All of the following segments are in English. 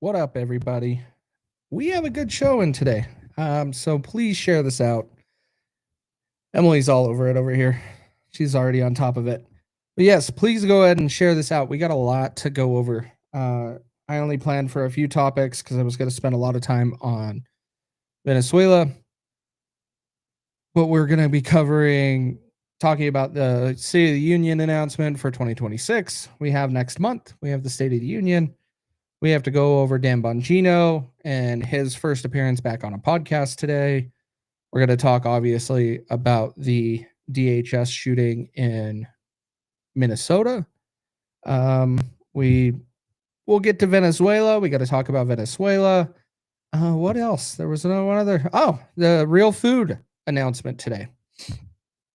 What up, everybody? We have a good show in today. So please share this out. Emily's all over it over here. She's already on top of it. But yes, please go ahead and share this out. We got a lot to go over. I only planned for a few topics because I was going to spend a lot of time on Venezuela. But we're going to be talking about the State of the Union announcement for 2026. We have next month. We have the State of the Union. We have to go over Dan Bongino and his first appearance back on a podcast today. We're going to talk, obviously, about the DHS shooting in Minnesota. We'll get to Venezuela. We got to talk about Venezuela. What else? There was one other. Oh, the real food announcement today.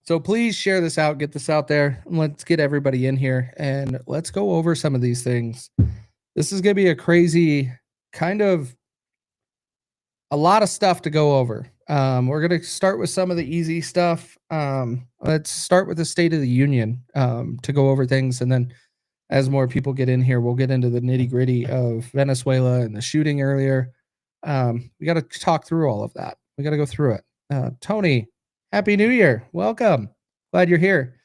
So please share this out, get this out there, and let's get everybody in here and let's go over some of these things. This is going to be a crazy kind of a lot of stuff to go over. We're going to start with some of the easy stuff. Let's start with the State of the Union to go over things. And then as more people get in here, we'll get into the nitty gritty of Venezuela and the shooting earlier. We got to talk through all of that. We got to go through it. Tony, Happy New Year. Welcome. Glad you're here.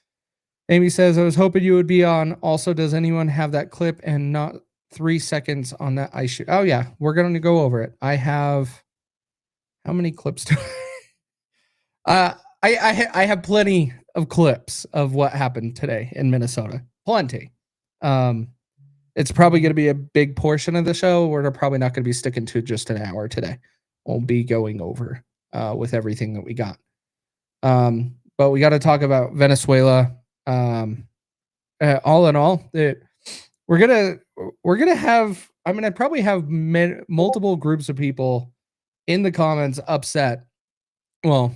Amy says, I was hoping you would be on. Also, does anyone have that clip and not 3 seconds on that ice shoot? Oh, yeah. We're going to go over it. I have... How many clips do I have plenty of clips of what happened today in Minnesota. Plenty. It's probably going to be a big portion of the show. We're probably not going to be sticking to just an hour today. We'll be going over with everything that we got. But we got to talk about Venezuela. All in all, we're gonna have. I mean, I probably have multiple groups of people in the comments upset. Well,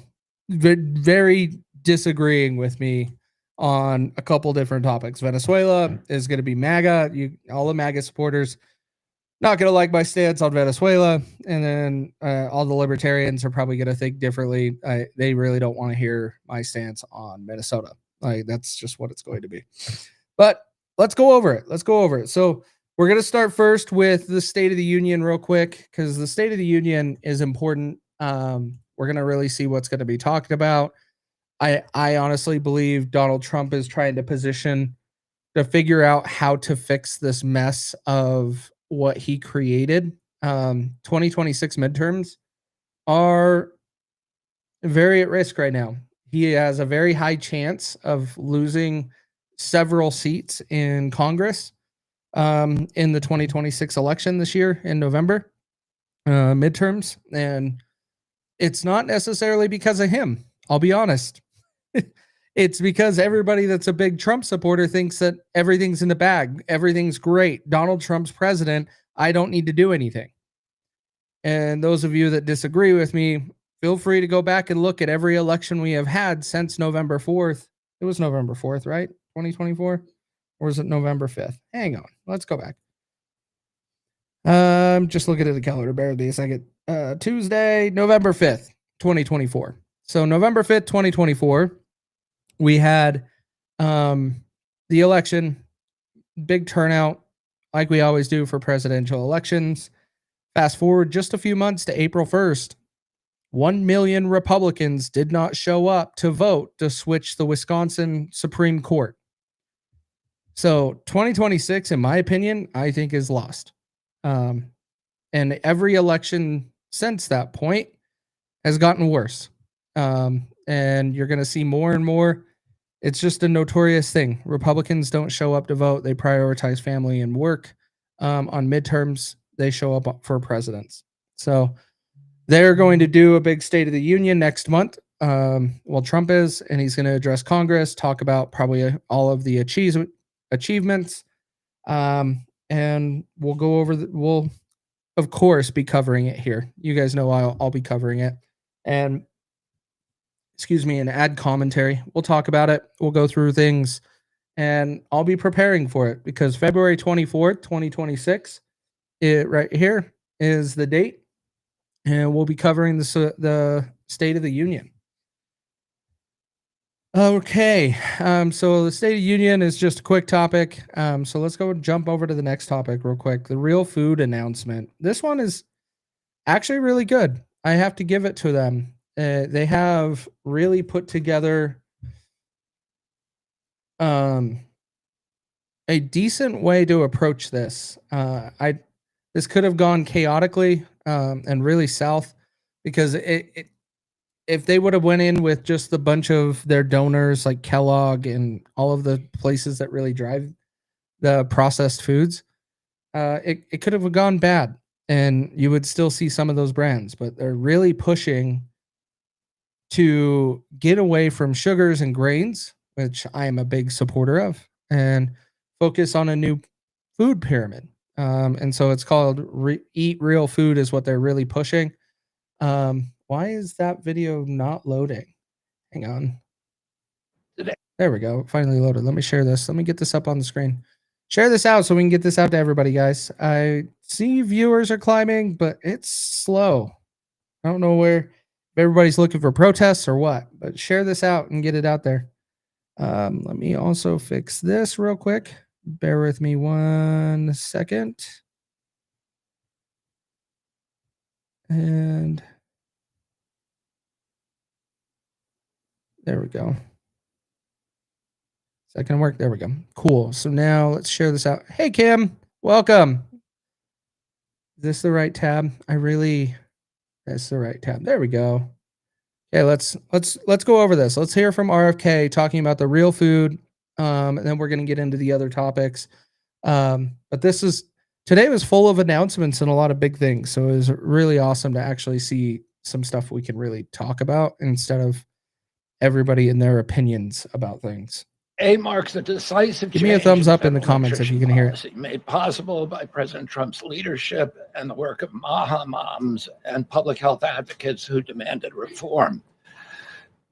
very disagreeing with me on a couple different topics. Venezuela is going to be MAGA. All the MAGA supporters not going to like my stance on Venezuela, and then all the libertarians are probably going to think differently. They really don't want to hear my stance on Minnesota. Like, that's just what it's going to be. But let's go over it. So we're going to start first with the State of the Union real quick, because the State of the Union is important. We're going to really see what's going to be talked about. I honestly believe Donald Trump is trying to position to figure out how to fix this mess of what he created. 2026 midterms are very at risk right now. He has a very high chance of losing several seats in Congress in the 2026 election this year in November, midterms. And it's not necessarily because of him. I'll be honest. It's because everybody that's a big Trump supporter thinks that everything's in the bag. Everything's great. Donald Trump's president. I don't need to do anything. And those of you that disagree with me, feel free to go back and look at every election we have had since November 4th. It was November 4th, right? 2024? Or is it November 5th? Hang on. Let's go back. Just looking at the calendar. Bear with me a second. Tuesday, November 5th, 2024. So November 5th, 2024, we had the election, big turnout, like we always do for presidential elections. Fast forward just a few months to April 1st. 1 million Republicans did not show up to vote to switch the Wisconsin Supreme Court. So 2026, in my opinion, I think is lost. And every election since that point has gotten worse. And you're going to see more and more. It's just a notorious thing. Republicans don't show up to vote. They prioritize family and work. On midterms, they show up for presidents. So they're going to do a big State of the Union next month. Well, Trump is, and he's going to address Congress, talk about probably all of the achievements. And we'll go over we'll of course be covering it here. You guys know I'll be covering it. And and add commentary. We'll talk about it. We'll go through things, and I'll be preparing for it because February 24th, 2026, it right here is the date, and we'll be covering the State of the Union. Okay. So the State of Union is just a quick topic. So let's go and jump over to the next topic real quick. The real food announcement. This one is actually really good. I have to give it to them. They have really put together um, a decent way to approach this. This could have gone chaotically and really south because if they would have went in with just a bunch of their donors like Kellogg and all of the places that really drive the processed foods, it could have gone bad, and you would still see some of those brands. But they're really pushing to get away from sugars and grains, which I am a big supporter of, and focus on a new food pyramid. And so it's called Eat Real Food is what they're really pushing. Why is that video not loading? Hang on. There we go. Finally loaded. Let me share this. Let me get this up on the screen. Share this out so we can get this out to everybody, guys. I see viewers are climbing, but it's slow. I don't know if everybody's looking for protests or what, but share this out and get it out there. Let me also fix this real quick. Bear with me 1 second. And there we go. Is that going to work? There we go. Cool. So now let's share this out. Hey, Kim, welcome. Is this the right tab? That's the right tab. There we go. Okay, let's go over this. Let's hear from RFK talking about the real food, and then we're going to get into the other topics. But today was full of announcements and a lot of big things, so it was really awesome to actually see some stuff we can really talk about instead of everybody in their opinions about things. A marks a decisive Give me a thumbs up in the comments if you can hear it. Made possible by President Trump's leadership and the work of Maha moms and public health advocates who demanded reform.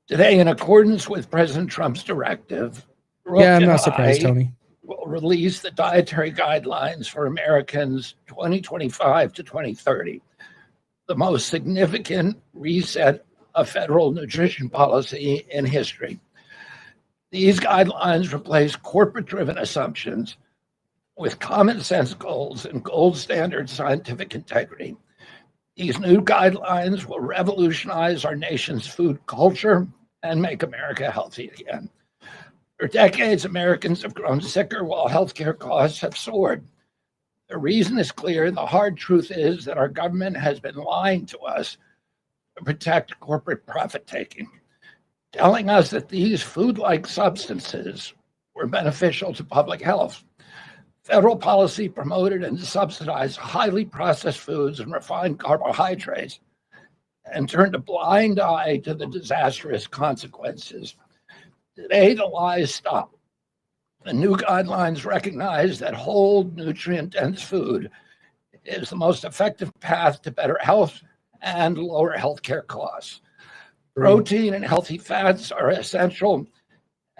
Today, in accordance with President Trump's directive, I'm not surprised, Tony. Will release the dietary guidelines for Americans 2025 to 2030, the most significant reset of federal nutrition policy in history. These guidelines replace corporate-driven assumptions with common sense goals and gold standard scientific integrity. These new guidelines will revolutionize our nation's food culture and make America healthy again. For decades, Americans have grown sicker while healthcare costs have soared. The reason is clear. The hard truth is that our government has been lying to us to protect corporate profit-taking, telling us that these food-like substances were beneficial to public health. Federal policy promoted and subsidized highly processed foods and refined carbohydrates and turned a blind eye to the disastrous consequences. Today, the lies stop. The new guidelines recognize that whole, nutrient-dense food is the most effective path to better health and lower healthcare costs. Protein and healthy fats are essential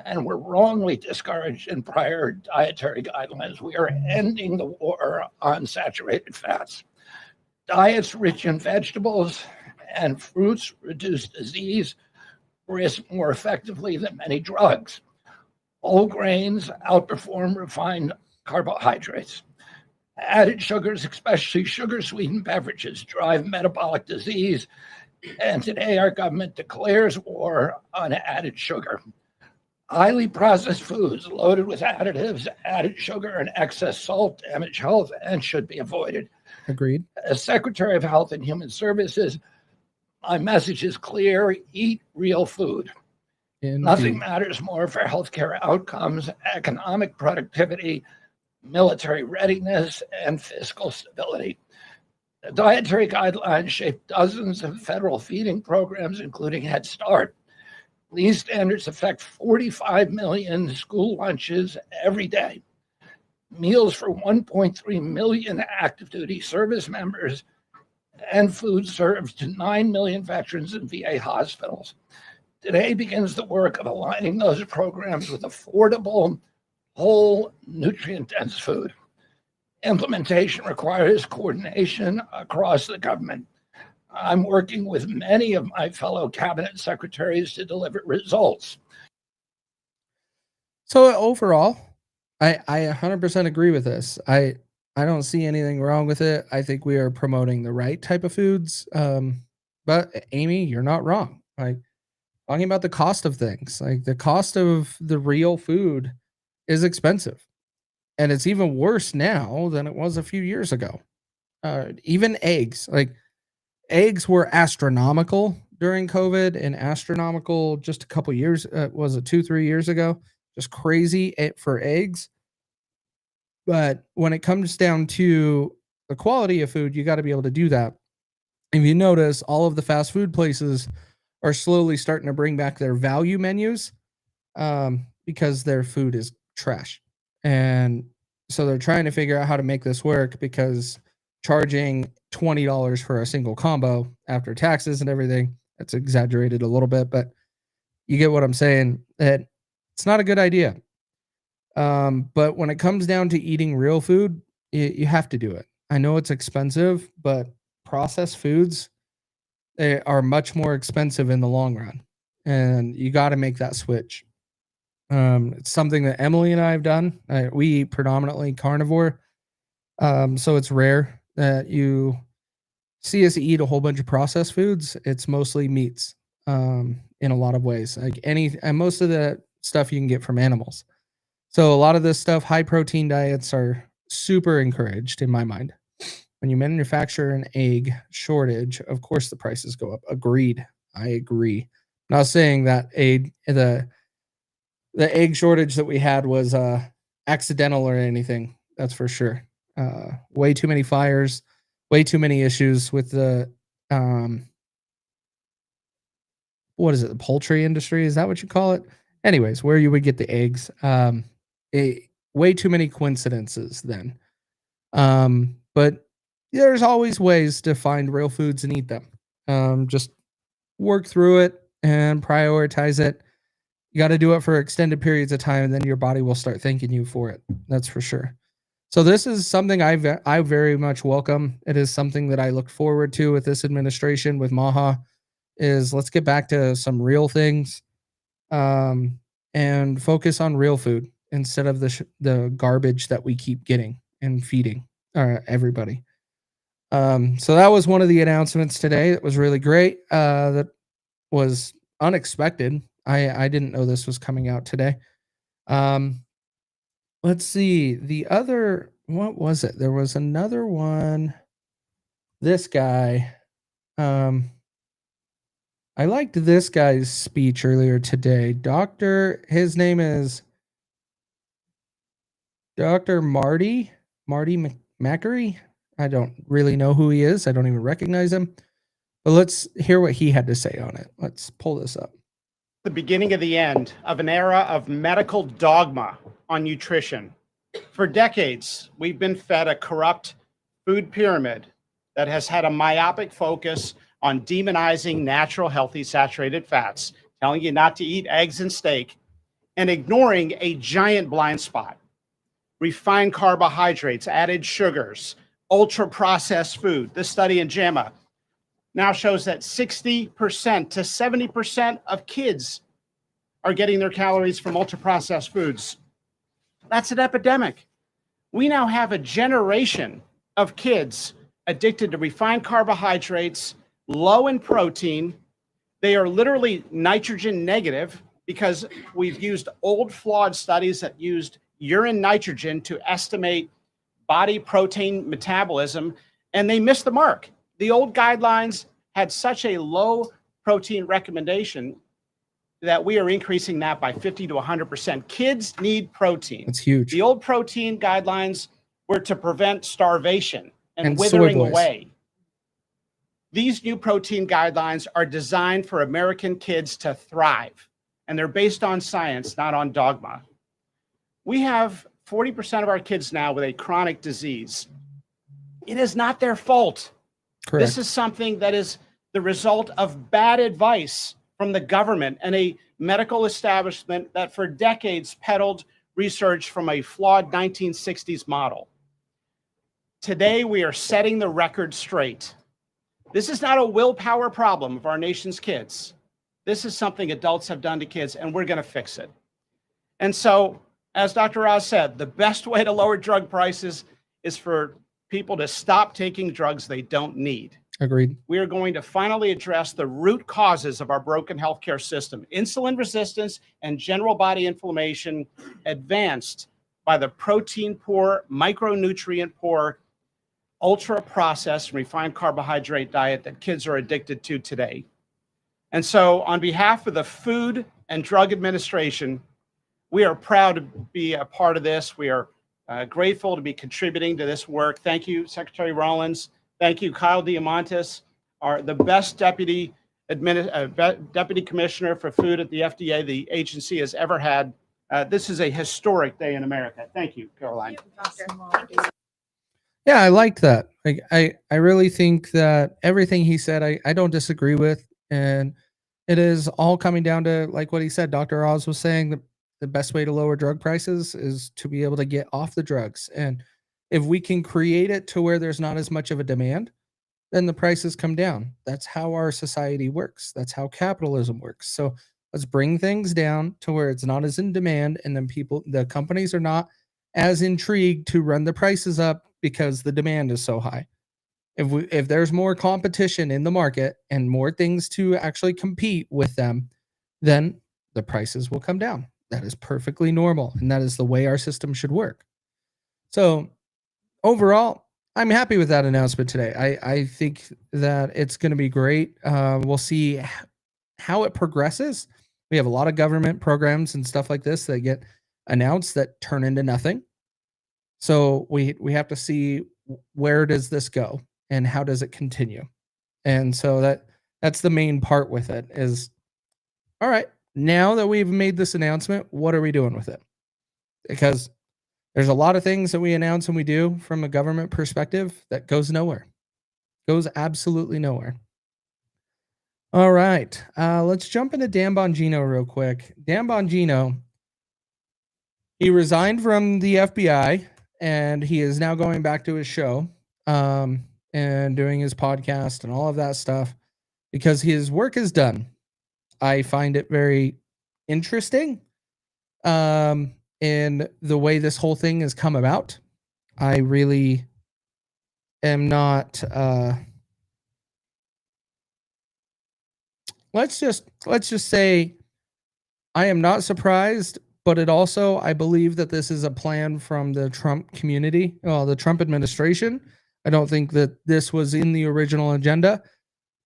and were wrongly discouraged in prior dietary guidelines. We are ending the war on saturated fats. Diets rich in vegetables and fruits reduce disease risk more effectively than many drugs. Whole grains outperform refined carbohydrates. Added sugars, especially sugar-sweetened beverages, drive metabolic disease. And today, our government declares war on added sugar. Highly processed foods loaded with additives, added sugar, and excess salt damage health and should be avoided. Agreed. As Secretary of Health and Human Services, my message is clear: eat real food. Indeed. Nothing matters more for healthcare outcomes, economic productivity, military readiness, and fiscal stability. The dietary guidelines shape dozens of federal feeding programs, including Head Start. These standards affect 45 million school lunches every day, meals for 1.3 million active duty service members, and food served to 9 million veterans in VA hospitals. Today begins the work of aligning those programs with affordable, whole, nutrient-dense food. Implementation requires coordination across the government. I'm working with many of my fellow cabinet secretaries to deliver results. So overall, I 100% agree with this. I don't see anything wrong with it. I think we are promoting the right type of foods. But Amy, you're not wrong. Like talking about the cost of things, like the cost of the real food is expensive, and it's even worse now than it was a few years ago. Even eggs, like eggs were astronomical during COVID and astronomical just a couple years. Was it 2, 3 years ago? Just crazy for eggs. But when it comes down to the quality of food, you got to be able to do that. If you notice, all of the fast food places are slowly starting to bring back their value menus because their food is trash. And so they're trying to figure out how to make this work because charging $20 for a single combo after taxes and everything, that's exaggerated a little bit, but you get what I'm saying. That it's not a good idea. But when it comes down to eating real food, you have to do it. I know it's expensive, but processed foods they are much more expensive in the long run, and you got to make that switch. It's something that Emily and I have done. We eat predominantly carnivore, so it's rare that you see us eat a whole bunch of processed foods. It's mostly meats, in a lot of ways. Like and most of the stuff you can get from animals. So a lot of this stuff, high protein diets are super encouraged in my mind. When you manufacture an egg shortage, of course the prices go up. Agreed. I agree. Not saying that the egg shortage that we had was accidental or anything. That's for sure. Way too many fires, way too many issues with the um, what is it? The poultry industry? Is that what you call it? Anyways, where you would get the eggs. Way too many coincidences then. But there's always ways to find real foods and eat them. Just work through it and prioritize it. You got to do it for extended periods of time, and then your body will start thanking you for it. That's for sure. So this is something I very much welcome. It is something that I look forward to with this administration with Maha. Is let's get back to some real things, um, and focus on real food instead of the garbage that we keep getting and feeding everybody. So that was one of the announcements today. That was really great. That was unexpected. I didn't know this was coming out today. Um, let's see. The other, what was it? There was another one. This guy. Um, I liked this guy's speech earlier today. His name is Dr. Marty Macri. I don't really know who he is. I don't even recognize him. But let's hear what he had to say on it. Let's pull this up. The beginning of the end of an era of medical dogma on nutrition. For decades, we've been fed a corrupt food pyramid that has had a myopic focus on demonizing natural, healthy, saturated fats, telling you not to eat eggs and steak, and ignoring a giant blind spot. Refined carbohydrates, added sugars, ultra-processed food. This study in JAMA now shows that 60% to 70% of kids are getting their calories from ultra-processed foods. That's an epidemic. We now have a generation of kids addicted to refined carbohydrates, low in protein. They are literally nitrogen negative because we've used old flawed studies that used urine nitrogen to estimate body protein metabolism, and they missed the mark. The old guidelines had such a low protein recommendation that we are increasing that by 50 to 100%. Kids need protein. It's huge. The old protein guidelines were to prevent starvation and soy withering boys. away. These new protein guidelines are designed for American kids to thrive, and they're based on science, not on dogma. We have 40% of our kids now with a chronic disease. It is not their fault. Correct. This is something that is the result of bad advice from the government and a medical establishment that for decades peddled research from a flawed 1960s model. Today, we are setting the record straight. This is not a willpower problem of our nation's kids. This is something adults have done to kids, and we're going to fix it. And so, as Dr. Oz said, the best way to lower drug prices is for people to stop taking drugs they don't need. Agreed. We are going to finally address the root causes of our broken healthcare system: insulin resistance and general body inflammation, advanced by the protein poor, micronutrient poor, ultra processed, refined carbohydrate diet that kids are addicted to today. And so, on behalf of the Food and Drug Administration, we are proud to be a part of this. We are grateful to be contributing to this work. Thank you, Secretary Rollins. Thank you, Kyle Diamantis, the best deputy commissioner for food at the FDA the agency has ever had. This is a historic day in America. Thank you, Caroline. Yeah, I liked that. I really think that everything he said, I don't disagree with. And it is all coming down to, like what he said, Dr. Oz was saying, the best way to lower drug prices is to be able to get off the drugs. And if we can create it to where there's not as much of a demand, then the prices come down. That's how our society works. That's how capitalism works. So let's bring things down to where it's not as in demand, and then the companies are not as intrigued to run the prices up because the demand is so high. If there's more competition in the market and more things to actually compete with them, then the prices will come down. That is perfectly normal, and that is the way our system should work. So overall, I'm happy with that announcement today. I think that it's going to be great. We'll see how it progresses. We have a lot of government programs and stuff like this that get announced that turn into nothing. So we have to see where does this go and how does it continue. And so that's the main part with it is, all right, now that we've made this announcement, what are we doing with it? Because there's a lot of things that we announce and we do from a government perspective that goes nowhere. Goes absolutely nowhere. All right. Let's jump into Dan Bongino real quick. Dan Bongino, he resigned from the FBI and he is now going back to his show and doing his podcast and all of that stuff because his work is done. I find it very interesting in the way this whole thing has come about. I really am not let's just say I am not surprised, but it also, I believe that this is a plan from the Trump community, the Trump administration. I don't think that this was in the original agenda,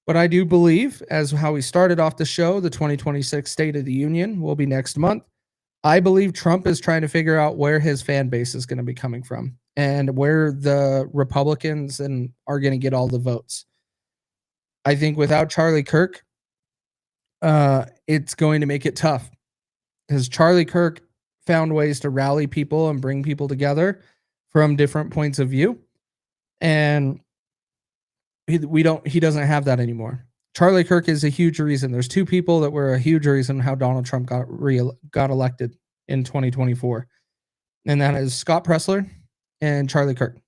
but I do believe, as how we started off the show, the 2026 State of the Union will be next month. I believe Trump is trying to figure out where his fan base is going to be coming from and where the Republicans are going to get all the votes. I think without Charlie Kirk, it's going to make it tough because Charlie Kirk found ways to rally people and bring people together from different points of view. And he doesn't have that anymore. Charlie Kirk is a huge reason. There's two people that were a huge reason how Donald Trump got elected in 2024. And that is Scott Presler and Charlie Kirk.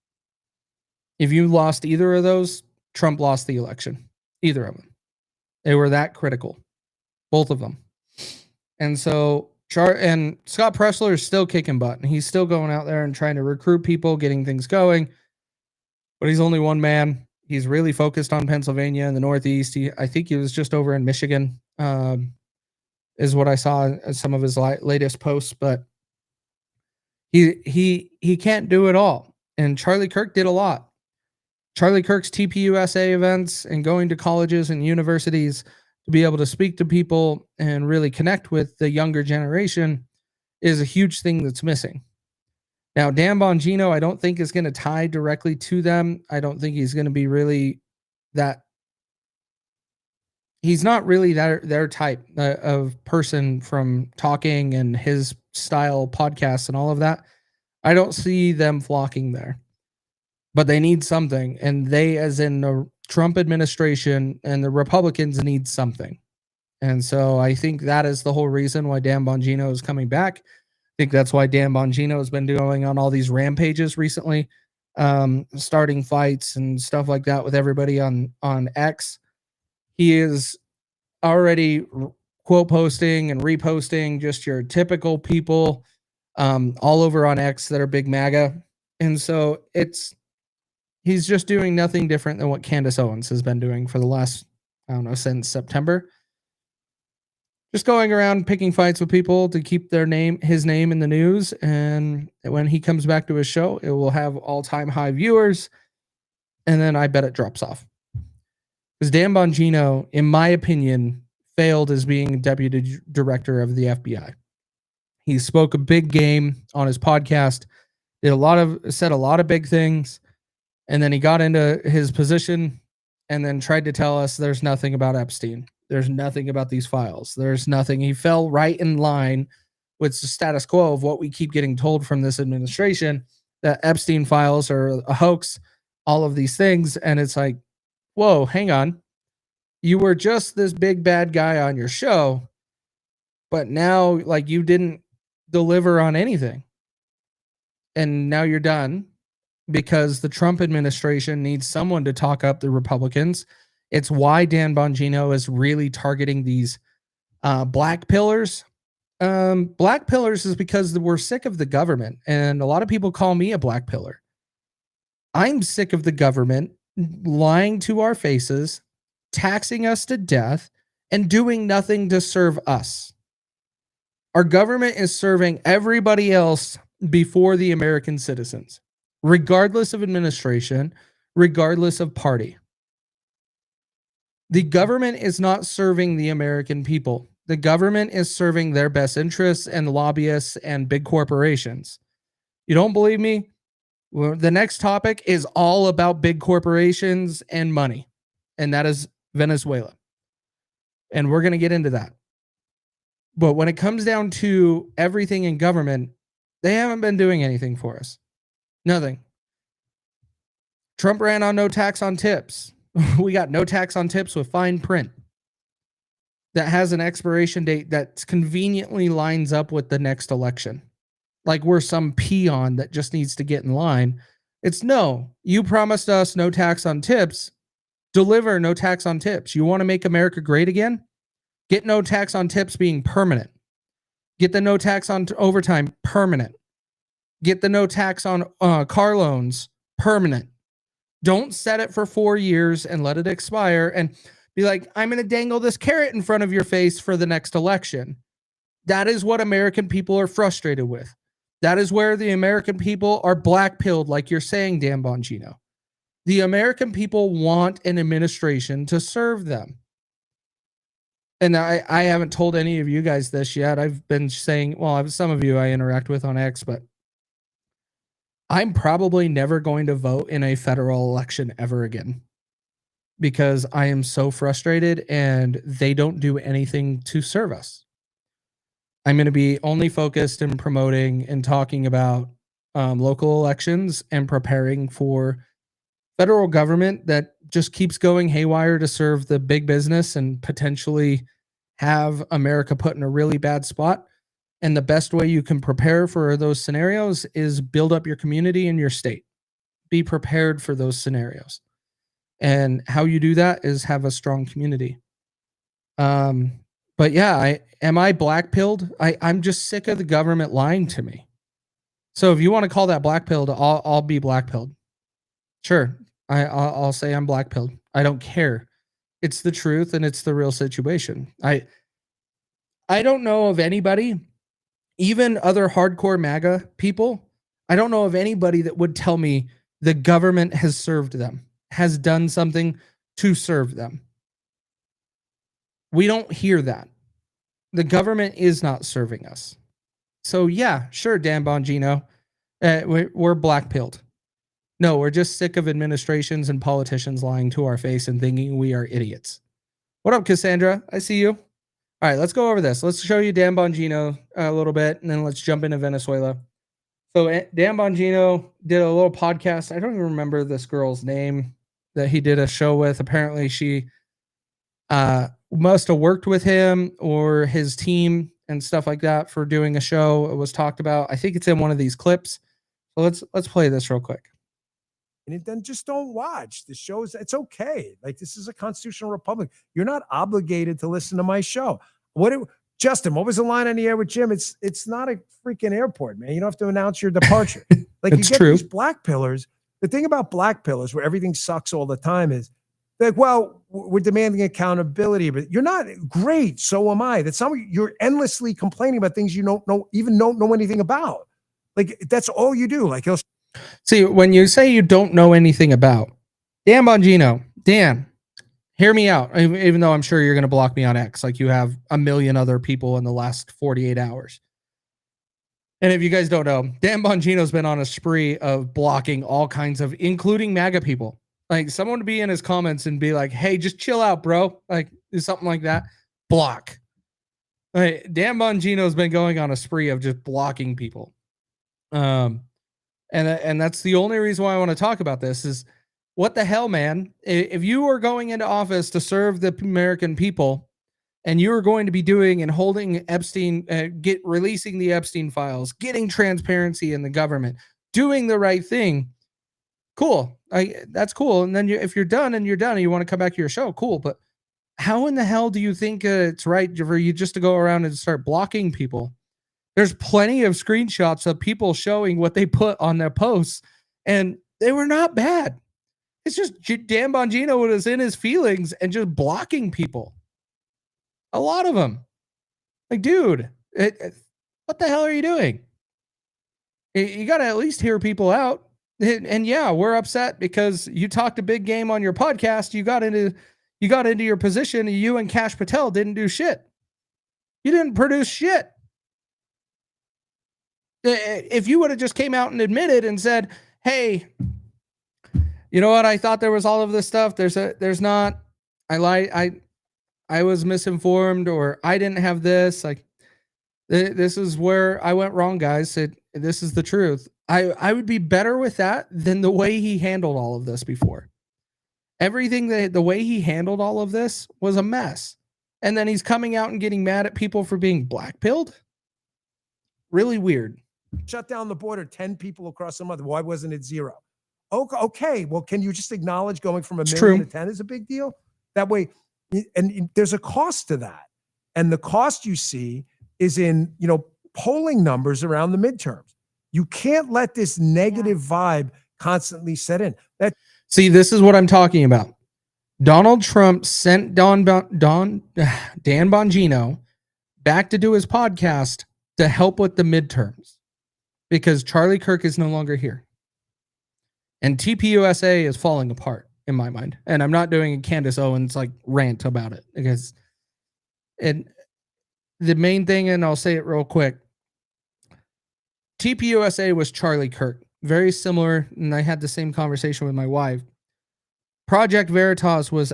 If you lost either of those, Trump lost the election. Either of them. They were that critical. Both of them. And so and Scott Presler is still kicking butt, and he's still going out there and trying to recruit people, getting things going. But he's only one man. He's really focused on Pennsylvania and the Northeast. I think he was just over in Michigan, is what I saw in some of his latest posts. But he can't do it all. And Charlie Kirk did a lot. Charlie Kirk's TPUSA events and going to colleges and universities to be able to speak to people and really connect with the younger generation is a huge thing that's missing. Now, Dan Bongino, I don't think is going to tie directly to them. I don't think he's going to be really that. He's not really their type of person from talking and his style podcasts and all of that. I don't see them flocking there. But they need something, and they, as in the Trump administration and the Republicans, need something. And so I think that is the whole reason why Dan Bongino is coming back. I think that's why Dan Bongino has been going on all these rampages recently, starting fights and stuff like that with everybody on X. He is already quote posting and reposting, just your typical people all over on X that are big MAGA. And so he's just doing nothing different than what Candace Owens has been doing for the last, I don't know, since September. Just going around picking fights with people to keep his name in the news. And when he comes back to his show, it will have all-time high viewers. And then I bet it drops off. Because Dan Bongino, in my opinion, failed as being deputy director of the FBI. He spoke a big game on his podcast, said a lot of big things, and then he got into his position and then tried to tell us there's nothing about Epstein. There's nothing about these files. There's nothing. He fell right in line with the status quo of what we keep getting told from this administration, that Epstein files are a hoax, all of these things. And it's like, whoa, hang on. You were just this big bad guy on your show, but now like you didn't deliver on anything. And now you're done because the Trump administration needs someone to talk up the Republicans. It's why Dan Bongino is really targeting these black pillars. Black pillars is because we're sick of the government. And a lot of people call me a black pillar. I'm sick of the government lying to our faces, taxing us to death, and doing nothing to serve us. Our government is serving everybody else before the American citizens, regardless of administration, regardless of party. The government is not serving the American people. The government is serving their best interests and lobbyists and big corporations. You don't believe me? Well, the next topic is all about big corporations and money, and that is Venezuela. And we're going to get into that. But when it comes down to everything in government, they haven't been doing anything for us. Nothing. Trump ran on no tax on tips. We got no tax on tips with fine print that has an expiration date that conveniently lines up with the next election. Like we're some peon that just needs to get in line. It's no, you promised us no tax on tips. Deliver no tax on tips. You want to make America great again? Get no tax on tips being permanent. Get the no tax on overtime permanent. Get the no tax on car loans permanent. Don't set it for 4 years and let it expire and be like, I'm going to dangle this carrot in front of your face for the next election. That is what American people are frustrated with. That is where the American people are black-pilled, like you're saying, Dan Bongino. The American people want an administration to serve them. And I haven't told any of you guys this yet. I've been saying, well, some of you I interact with on X, but I'm probably never going to vote in a federal election ever again because I am so frustrated and they don't do anything to serve us. I'm going to be only focused in promoting and talking about local elections and preparing for federal government that just keeps going haywire to serve the big business and potentially have America put in a really bad spot. And the best way you can prepare for those scenarios is build up your community and your state. Be prepared for those scenarios. And how you do that is have a strong community. But yeah, am I black-pilled? I'm just sick of the government lying to me. So if you want to call that black-pilled, I'll be black-pilled. Sure, I'll say I'm black-pilled. I don't care. It's the truth and it's the real situation. I don't know of anybody, even other hardcore MAGA people, I don't know of anybody that would tell me the government has served them, has done something to serve them. We don't hear that. The government is not serving us. So yeah, sure, Dan Bongino, we're black-pilled. No, we're just sick of administrations and politicians lying to our face and thinking we are idiots. What up, Cassandra? I see you. All right, let's go over this. Let's show you Dan Bongino a little bit, and then let's jump into Venezuela. So Dan Bongino did a little podcast. I don't even remember this girl's name that he did a show with. Apparently, she must have worked with him or his team and stuff like that for doing a show. It was talked about. I think it's in one of these clips. So let's play this real quick. And then just don't watch the shows. It's okay. Like, this is a constitutional republic. You're not obligated to listen to my show. Justin, what was the line on the air with Jim? It's not a freaking airport, man. You don't have to announce your departure. Like you It's get true. these black pillars. The thing about black pillars where everything sucks all the time is like, well, we're demanding accountability, but you're not great. So am I. That's not you're endlessly complaining about things you don't know anything about. Like that's all you do. Like he'll See, when you say you don't know anything about Dan Bongino, Dan, hear me out. Even though I'm sure you're going to block me on X, like you have a million other people in the last 48 hours. And if you guys don't know, Dan Bongino's been on a spree of blocking all kinds of, including MAGA people. Like someone to be in his comments and be like, "Hey, just chill out, bro." Like something like that. Block. Like, Dan Bongino's been going on a spree of just blocking people. And that's the only reason why I want to talk about this is what the hell, man? If you are going into office to serve the American people and you are going to be doing and holding Epstein, releasing the Epstein files, getting transparency in the government, doing the right thing, cool. That's cool. And then if you're done and you want to come back to your show, cool. But how in the hell do you think it's right for you just to go around and start blocking people? There's plenty of screenshots of people showing what they put on their posts, and they were not bad. It's just Dan Bongino was in his feelings and just blocking people. A lot of them. Like, dude, what the hell are you doing? You got to at least hear people out. And yeah, we're upset because you talked a big game on your podcast. You got into your position, and you and Kash Patel didn't do shit. You didn't produce shit. If you would have just came out and admitted and said, "Hey, you know what? I thought there was all of this stuff. There's not. I lied. I was misinformed, or I didn't have this. Like, this is where I went wrong, guys. This is the truth." I would be better with that than the way he handled all of this before. Everything the way he handled all of this was a mess. And then he's coming out and getting mad at people for being blackpilled. Really weird. shut down the border, 10 people across the month. Why wasn't it 0? Okay. Well, can you just acknowledge going from a million to 10 is a big deal? That way, and there's a cost to that. And the cost you see is in, polling numbers around the midterms. You can't let this negative vibe constantly set in. See, this is what I'm talking about. Donald Trump sent Dan Bongino back to do his podcast to help with the midterms because Charlie Kirk is no longer here. And TPUSA is falling apart in my mind. And I'm not doing a Candace Owens rant about it because the main thing, and I'll say it real quick, TPUSA was Charlie Kirk. Very similar, and I had the same conversation with my wife. Project Veritas was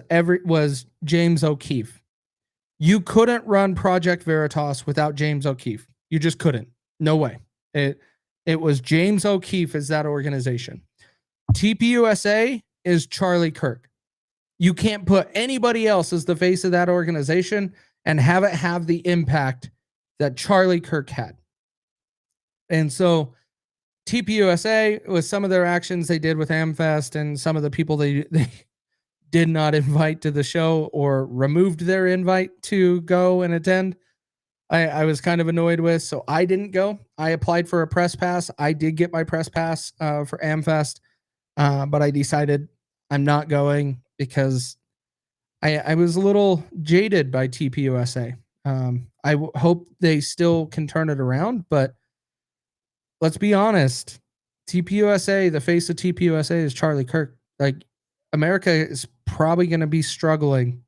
James O'Keefe. You couldn't run Project Veritas without James O'Keefe. You just couldn't. No way. It was James O'Keefe as that organization. TPUSA is Charlie Kirk. You can't put anybody else as the face of that organization and have it have the impact that Charlie Kirk had. And so TPUSA, with some of their actions they did with AmFest and some of the people they did not invite to the show or removed their invite to go and attend, I was kind of annoyed with. So I didn't go. I applied for a press pass. I did get my press pass for AmFest, but I decided I'm not going because I was a little jaded by TPUSA. I hope they still can turn it around, but let's be honest. TPUSA, the face of TPUSA is Charlie Kirk. America is probably going to be struggling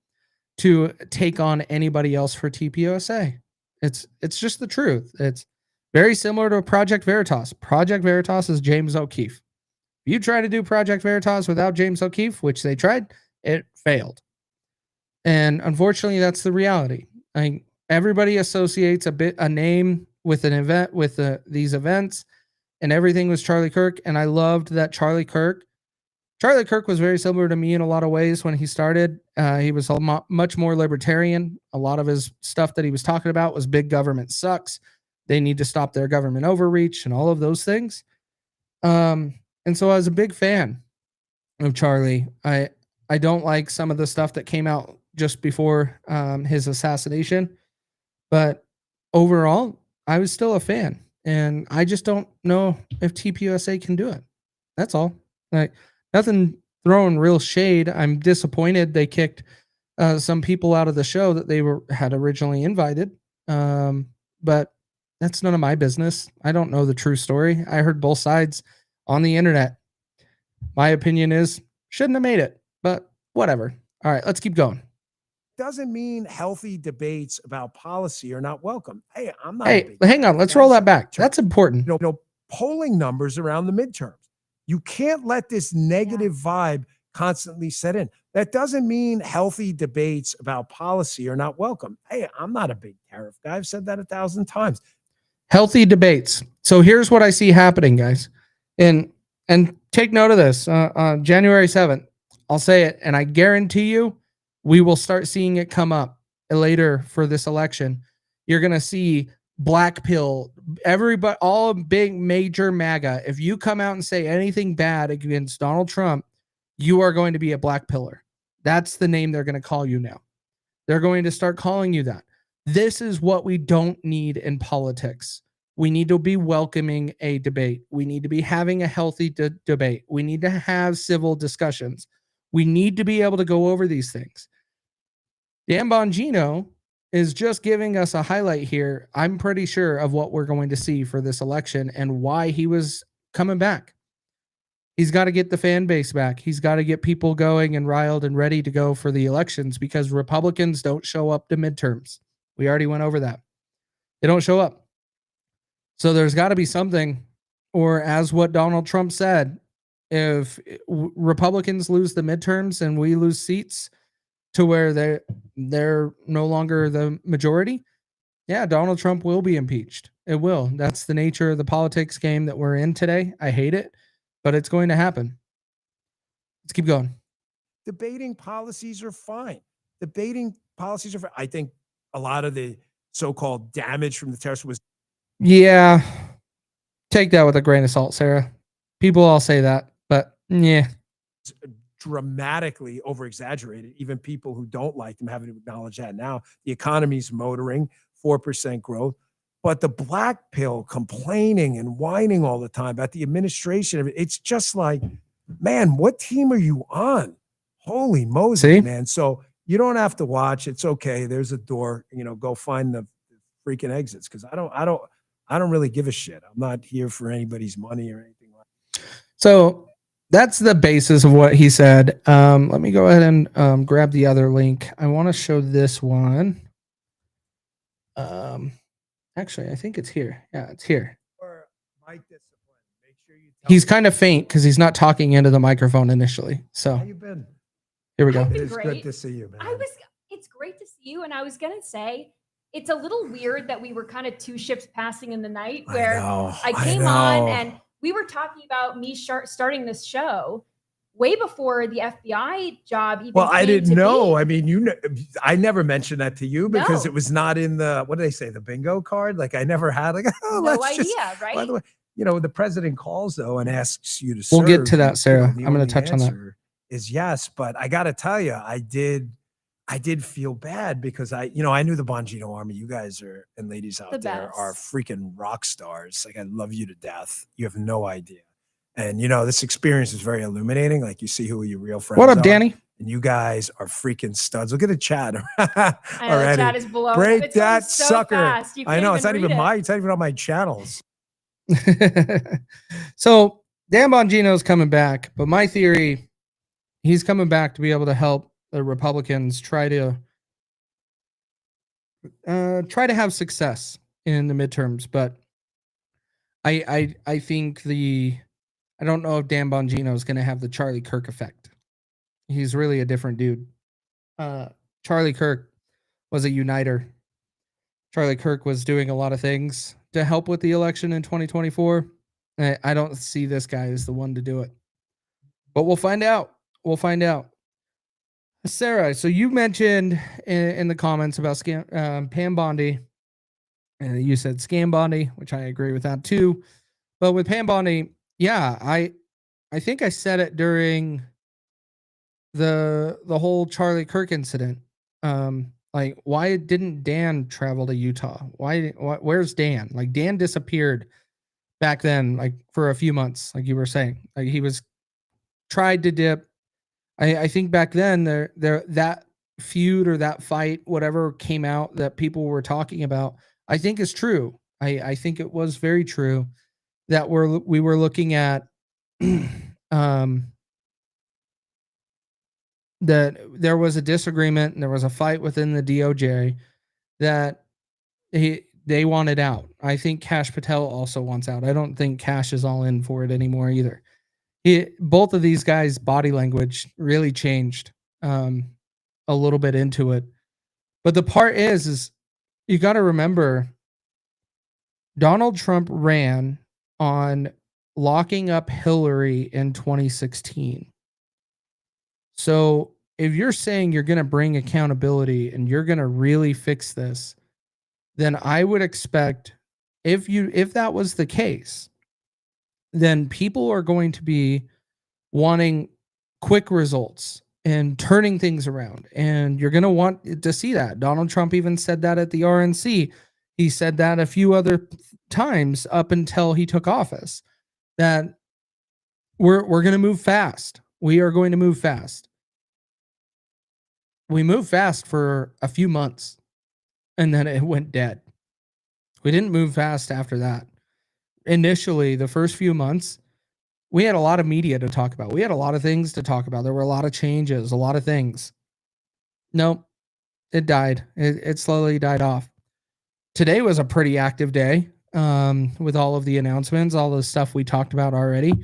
to take on anybody else for TPUSA. It's just the truth. It's very similar to Project Veritas. Project Veritas is James O'Keefe. If you try to do Project Veritas without James O'Keefe, which they tried, it failed. And unfortunately, that's the reality. Everybody associates a name with an event, with these events, and everything was Charlie Kirk. And I loved that Charlie Kirk was very similar to me in a lot of ways when he started. He was much more libertarian. A lot of his stuff that he was talking about was big government sucks. They need to stop their government overreach and all of those things. And so I was a big fan of Charlie. I don't like some of the stuff that came out just before his assassination. But overall, I was still a fan, and I just don't know if TPUSA can do it. That's all. Like, nothing throwing real shade. I'm disappointed they kicked some people out of the show that they had originally invited. But that's none of my business. I don't know the true story. I heard both sides on the internet. My opinion is shouldn't have made it, but whatever. All right, let's keep going. Doesn't mean healthy debates about policy are not welcome. Hey, I'm not. Hey, hang on. Let's roll that back. That's important. Polling numbers around the midterms. You can't let this negative vibe constantly set in. That doesn't mean healthy debates about policy are not welcome. Hey, I'm not a big tariff guy. I've said that 1,000 times. Healthy debates. So here's what I see happening, guys. And take note of this. On January 7th, I'll say it, and I guarantee you we will start seeing it come up later for this election. You're going to see black pill, everybody, all big major MAGA. If you come out and say anything bad against Donald Trump, you are going to be a black pillar. That's the name they're going to call you now. They're going to start calling you that. This is what we don't need in politics. We need to be welcoming a debate. We need to be having a healthy debate. We need to have civil discussions. We need to be able to go over these things. Dan Bongino is just giving us a highlight here, I'm pretty sure, of what we're going to see for this election and why he was coming back. He's got to get the fan base back. He's got to get people going and riled and ready to go for the elections because Republicans don't show up to midterms. We already went over that. They don't show up. So there's got to be something, or as what Donald Trump said, if Republicans lose the midterms and we lose seats to where they're no longer the majority, yeah, Donald Trump will be impeached. It will. That's the nature of the politics game that we're in today. I hate it, but it's going to happen. Let's keep going. Debating policies are fine. Debating policies are fine. I think a lot of the so-called damage from the terrorists was. Yeah. Take that with a grain of salt, Sarah. People all say that, but yeah. Dramatically over-exaggerated. Even people who don't like them having to acknowledge that now. The economy's motoring, 4% growth. But the black pill complaining and whining all the time about the administration, it's just like, man, what team are you on? Holy Moses, man. So you don't have to watch. It's okay. There's a door, go find the freaking exits. Cause I don't really give a shit. I'm not here for anybody's money or anything like that. So that's the basis of what he said. Let me go ahead and grab the other link. I want to show this one. Actually, I think it's here. Yeah, it's here. He's kind of faint because he's not talking into the microphone initially. So how you been? Here we go. It is good to see you, man. It's great to see you. And I was gonna say it's a little weird that we were kind of two ships passing in the night where I came on and we were talking about me starting this show way before the FBI job even I didn't know. I mean, I never mentioned that to you because it was not in the, what do they say, the bingo card? Like I never had no idea, right? By the way, the president calls though and asks you to serve. We'll get to that, Sarah. I'm going to touch on that. Is yes, but I got to tell you, I did feel bad because I knew the Bongino army. You guys and ladies out there are freaking rock stars. Like I love you to death. You have no idea. And this experience is very illuminating. Like you see who your real friends are. What up, Danny? And you guys are freaking studs. Look at the chat already. The chat is below. Break that sucker. I know it's not even it's not even on my channels. So Dan Bongino's coming back, but my theory, he's coming back to be able to help the Republicans try to have success in the midterms. But I think I don't know if Dan Bongino is going to have the Charlie Kirk effect. He's really a different dude. Charlie Kirk was a uniter. Charlie Kirk was doing a lot of things to help with the election in 2024. I don't see this guy as the one to do it. But we'll find out. We'll find out. Sarah, so you mentioned in the comments about Pam Bondi, and you said Scam Bondi, which I agree with that too. But with Pam Bondi, yeah, I think I said it during the whole Charlie Kirk incident. Like, why didn't Dan travel to Utah? Where's Dan? Like, Dan disappeared back then, like for a few months, like you were saying. Like he was tried to dip. I think back then that feud or that fight, whatever came out that people were talking about, I think is true. I think it was very true that we were looking at that there was a disagreement and there was a fight within the DOJ that they wanted out. I think Kash Patel also wants out. I don't think Kash is all in for it anymore either. Both of these guys' body language really changed a little bit into it. But the part is you got to remember Donald Trump ran on locking up Hillary in 2016. So if you're saying you're going to bring accountability and you're going to really fix this, then I would expect if that was the case, then people are going to be wanting quick results and turning things around. And you're going to want to see that. Donald Trump even said that at the RNC. He said that a few other times up until he took office, that we're going to move fast. We are going to move fast. We moved fast for a few months and then it went dead. We didn't move fast after that. Initially, the first few months, we had a lot of media to talk about. We had a lot of things to talk about. There were a lot of changes, a lot of things. Nope, it died. It slowly died off. Today was a pretty active day with all of the announcements, all the stuff we talked about already.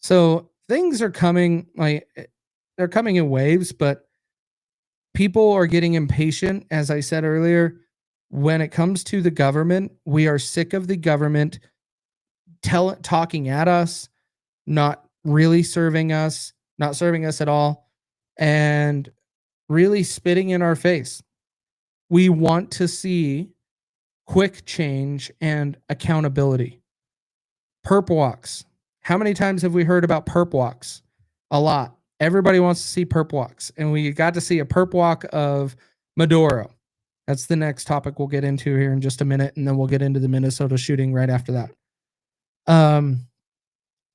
So things are coming, like they're coming in waves, but people are getting impatient. As I said earlier, when it comes to the government, we are sick of the government talking at us, not really serving us, not serving us at all, and really spitting in our face. We want to see quick change and accountability. Perp walks. How many times have we heard about perp walks? A lot. Everybody wants to see perp walks. And we got to see a perp walk of Maduro. That's the next topic we'll get into here in just a minute. And then we'll get into the Minnesota shooting right after that.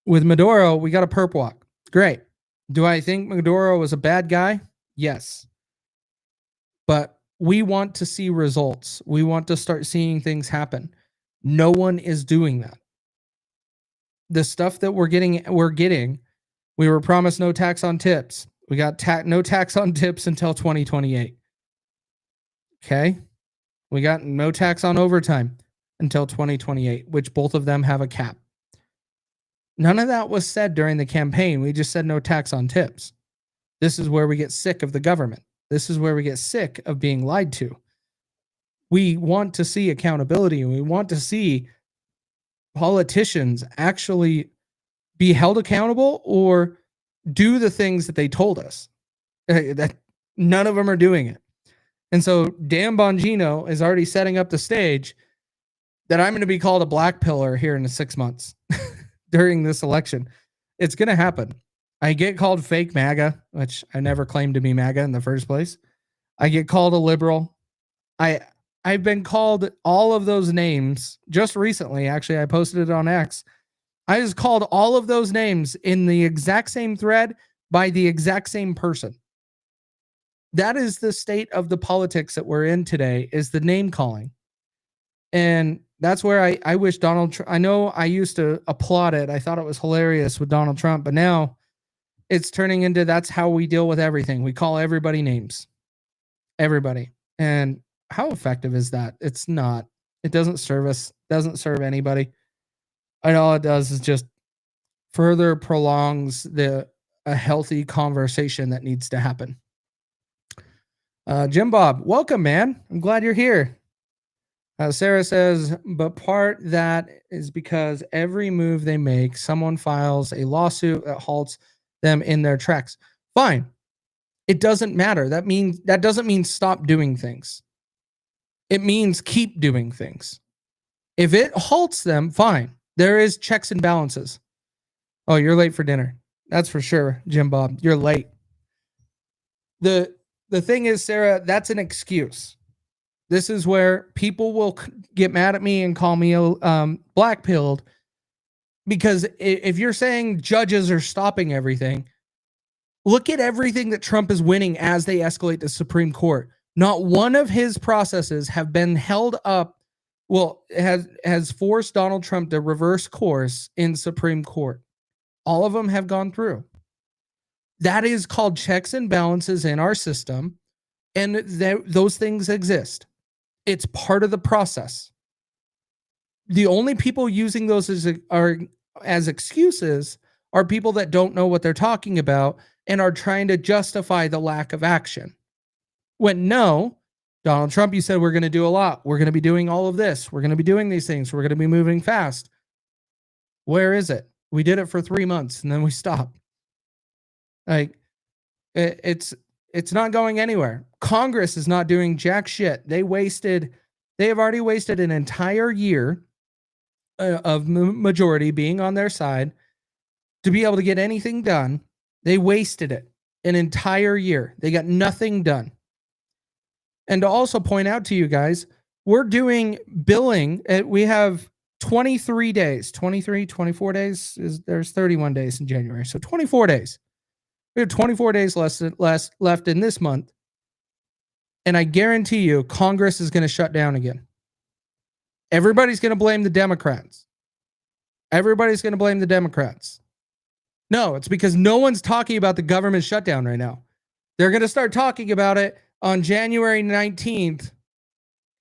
With Maduro, we got a perp walk. Great. Do I think Maduro was a bad guy? Yes. But we want to see results. We want to start seeing things happen. No one is doing that. The stuff that we're getting, we were promised no tax on tips. We got no tax on tips until 2028. Okay. We got no tax on overtime until 2028, which both of them have a cap. None of that was said during the campaign. We just said no tax on tips. This is where we get sick of the government. This is where we get sick of being lied to. We want to see accountability, and we want to see politicians actually be held accountable or do the things that they told us. That none of them are doing it. And so Dan Bongino is already setting up the stage that I'm going to be called a black pillar here in 6 months during this election. It's going to happen. I get called fake MAGA, which I never claimed to be MAGA in the first place. I get called a liberal. I've been called all of those names just recently. Actually, I posted it on X. I was called all of those names in the exact same thread by the exact same person. That is the state of the politics that we're in today, is the name calling. And that's where I wish Donald Trump, I know I used to applaud it. I thought it was hilarious with Donald Trump, but now it's turning into that's how we deal with everything. We call everybody names. Everybody. And how effective is that? It's not. It doesn't serve us, doesn't serve anybody. And all it does is just further prolongs a healthy conversation that needs to happen. Jim Bob, welcome, man. I'm glad you're here. Sarah says, but part that is because every move they make, someone files a lawsuit that halts them in their tracks. Fine. It doesn't matter. That doesn't mean stop doing things. It means keep doing things. If it halts them, fine. There is checks and balances. Oh, you're late for dinner. That's for sure, Jim Bob. You're late. The the thing is, Sarah, that's an excuse. This is where people will get mad at me and call me black-pilled, because if you're saying judges are stopping everything, look at everything that Trump is winning as they escalate to Supreme Court. Not one of his processes have been held up. Well, has forced Donald Trump to reverse course in Supreme Court. All of them have gone through. That is called checks and balances in our system, and those things exist. It's part of the process. The only people using those as excuses are people that don't know what they're talking about and are trying to justify the lack of action. When no, Donald Trump, you said we're going to do a lot. We're going to be doing all of this. We're going to be doing these things. We're going to be moving fast. Where is it? We did it for 3 months and then we stopped. Like, it's not going anywhere. Congress is not doing jack shit. They have already wasted an entire year of majority being on their side to be able to get anything done. They wasted it, an entire year. They got nothing done. And to also point out to you guys, we're doing billing. We have 23 days, 24 days. There's 31 days in January. So 24 days. We have 24 days left in this month. And I guarantee you, Congress is going to shut down again. Everybody's going to blame the Democrats. Everybody's going to blame the Democrats. No, it's because no one's talking about the government shutdown right now. They're going to start talking about it on January 19th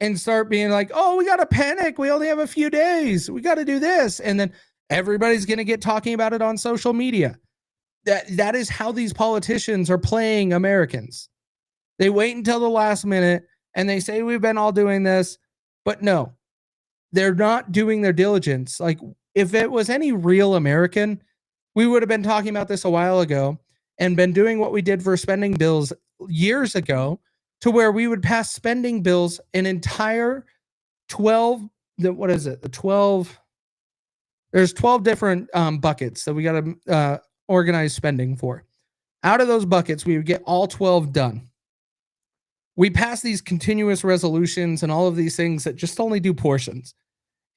and start being like, oh, we got to panic. We only have a few days. We got to do this. And then everybody's going to get talking about it on social media. That is how these politicians are playing Americans. They wait until the last minute and they say we've been all doing this, but no, they're not doing their diligence. Like, if it was any real American, we would have been talking about this a while ago and been doing what we did for spending bills years ago, to where we would pass spending bills an entire 12, there's 12 different buckets that we got to organize spending for. Out of those buckets, we would get all 12 done. We pass these continuous resolutions and all of these things that just only do portions.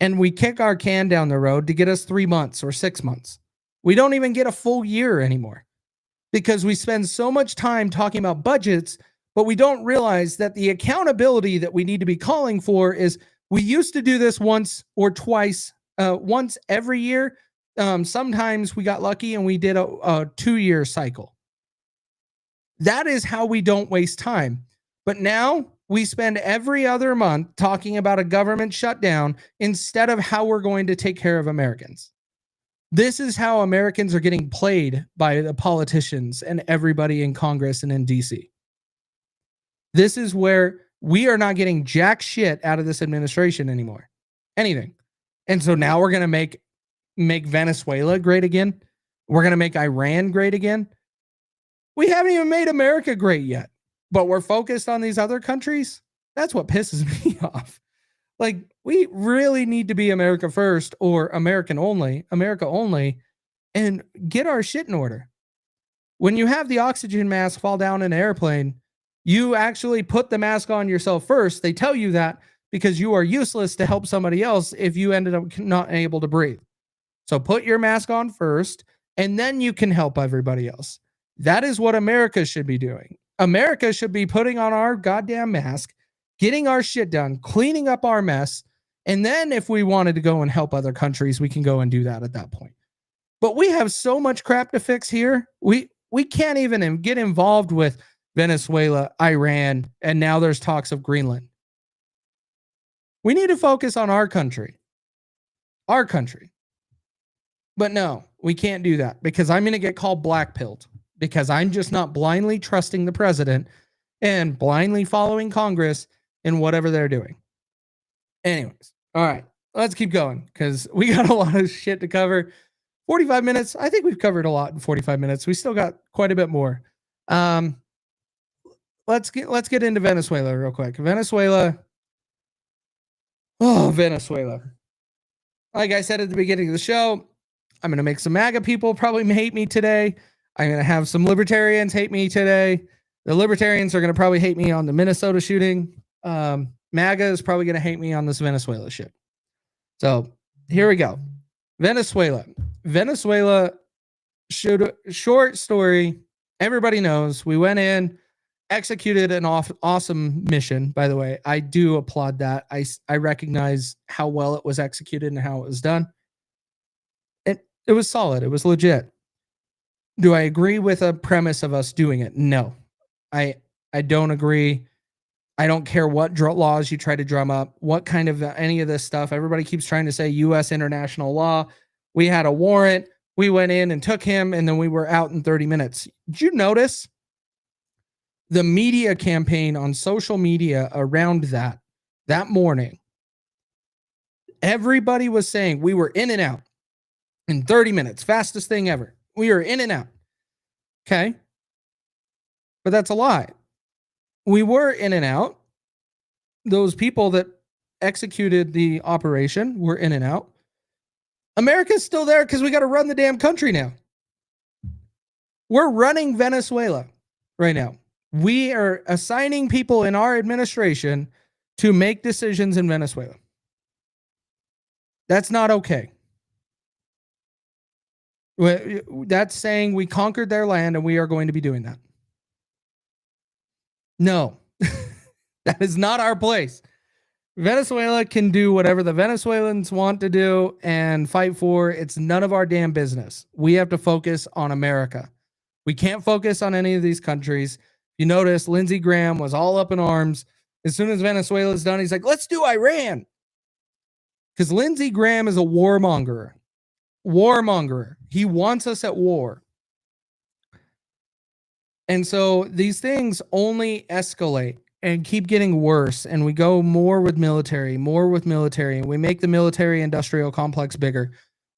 And we kick our can down the road to get us 3 months or 6 months. We don't even get a full year anymore because we spend so much time talking about budgets, but we don't realize that the accountability that we need to be calling for is, we used to do this once or twice, once every year. Sometimes we got lucky and we did a 2-year cycle. That is how we don't waste time. But now we spend every other month talking about a government shutdown instead of how we're going to take care of Americans. This is how Americans are getting played by the politicians and everybody in Congress and in DC. This is where we are not getting jack shit out of this administration anymore. Anything. And so now we're going to make Venezuela great again. We're going to make Iran great again. We haven't even made America great yet, but we're focused on these other countries. That's what pisses me off. Like, we really need to be America first, or America only, and get our shit in order. When you have the oxygen mask fall down in an airplane, you actually put the mask on yourself first. They tell you that because you are useless to help somebody else if you ended up not able to breathe. So put your mask on first, and then you can help everybody else. That is what America should be doing. America should be putting on our goddamn mask, getting our shit done, cleaning up our mess, and then if we wanted to go and help other countries, we can go and do that at that point. But we have so much crap to fix here. We can't even get involved with Venezuela, Iran, and now there's talks of Greenland. We need to focus on our country. Our country. But no, we can't do that because I'm going to get called black-pilled because I'm just not blindly trusting the president and blindly following Congress in whatever they're doing. Anyways, all right, let's keep going because we got a lot of shit to cover. 45 minutes. I think we've covered a lot in 45 minutes. We still got quite a bit more. Let's get into Venezuela real quick. Venezuela. Like I said at the beginning of the show, I'm going to make some MAGA people probably hate me today. I'm going to have some libertarians hate me today. The libertarians are going to probably hate me on the Minnesota shooting. MAGA is probably going to hate me on this Venezuela shit. So here we go. Venezuela short story. Everybody knows we went in, executed an awesome mission. By the way, I do applaud that. I recognize how well it was executed and how it was done. It was solid. It was legit. Do I agree with a premise of us doing it? No, I don't agree. I don't care what laws you try to drum up, what kind of any of this stuff. Everybody keeps trying to say U.S. international law. We had a warrant. We went in and took him, and then we were out in 30 minutes. Did you notice the media campaign on social media around that morning? Everybody was saying we were in and out in 30 minutes. Fastest thing ever. We were in and out. Okay. But that's a lie. We were in and out. Those people that executed the operation were in and out. America's still there because we got to run the damn country now. We're running Venezuela right now. We are assigning people in our administration to make decisions in Venezuela. That's not okay. That's saying we conquered their land and we are going to be doing that. No, that is not our place. Venezuela can do whatever the Venezuelans want to do and fight for. It's none of our damn business. We have to focus on America. We can't focus on any of these countries. You notice Lindsey Graham was all up in arms. As soon as Venezuela's done, he's like, let's do Iran. Because Lindsey Graham is a warmonger. He wants us at war. And so these things only escalate and keep getting worse. And we go more with military, and we make the military industrial complex bigger.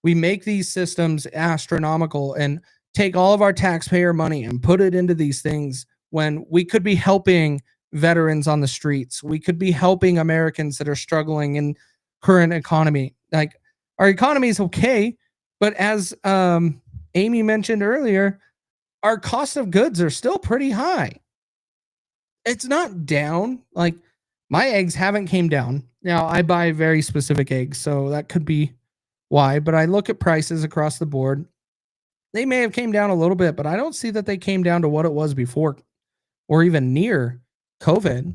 We make these systems astronomical and take all of our taxpayer money and put it into these things when we could be helping veterans on the streets. We could be helping Americans that are struggling in current economy. Like, our economy is okay, but as Amy mentioned earlier, our cost of goods are still pretty high. It's not down. Like, my eggs haven't came down. Now, I buy very specific eggs, so that could be why, but I look at prices across the board. They may have came down a little bit, but I don't see that they came down to what it was before or even near COVID.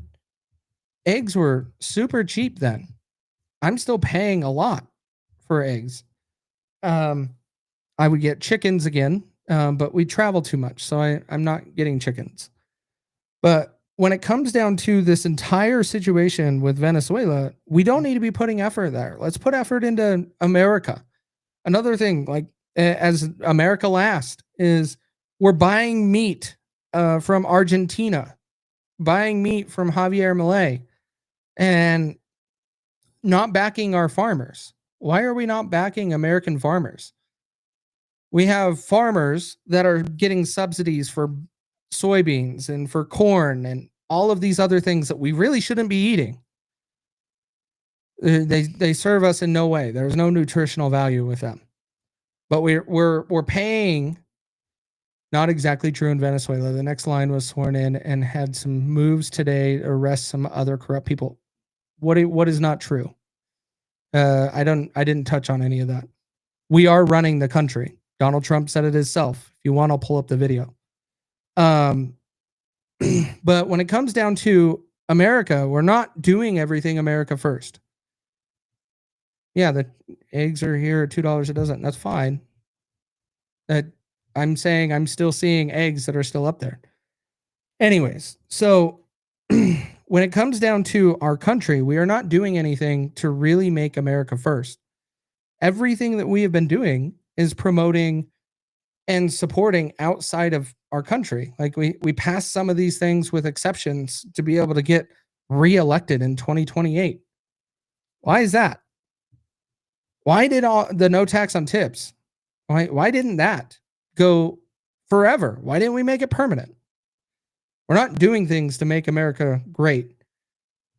Eggs were super cheap then. I'm still paying a lot for eggs. I would get chickens again, but we travel too much, so I'm not getting chickens. But when it comes down to this entire situation with Venezuela, we don't need to be putting effort there. Let's put effort into America. Another thing, like as America last, is we're buying meat from Argentina, buying meat from Javier Milei, and not backing our farmers. Why are we not backing American farmers? We have farmers that are getting subsidies for soybeans and for corn and all of these other things that we really shouldn't be eating. They serve us in no way. There's no nutritional value with them. But we're paying. Not exactly true in Venezuela. The next line was sworn in and had some moves today to arrest some other corrupt people. What is not true? I didn't touch on any of that. We are running the country. Donald Trump said it himself. If you want, I'll pull up the video. But when it comes down to America, we're not doing everything America first. Yeah, the eggs are here at $2 a dozen. That's fine. I'm saying I'm still seeing eggs that are still up there. Anyways, so when it comes down to our country, we are not doing anything to really make America first. Everything that we have been doing is promoting and supporting outside of our country. Like we passed some of these things with exceptions to be able to get reelected in 2028. Why is that? Why did the no tax on tips? Why didn't that go forever? Why didn't we make it permanent? We're not doing things to make America great.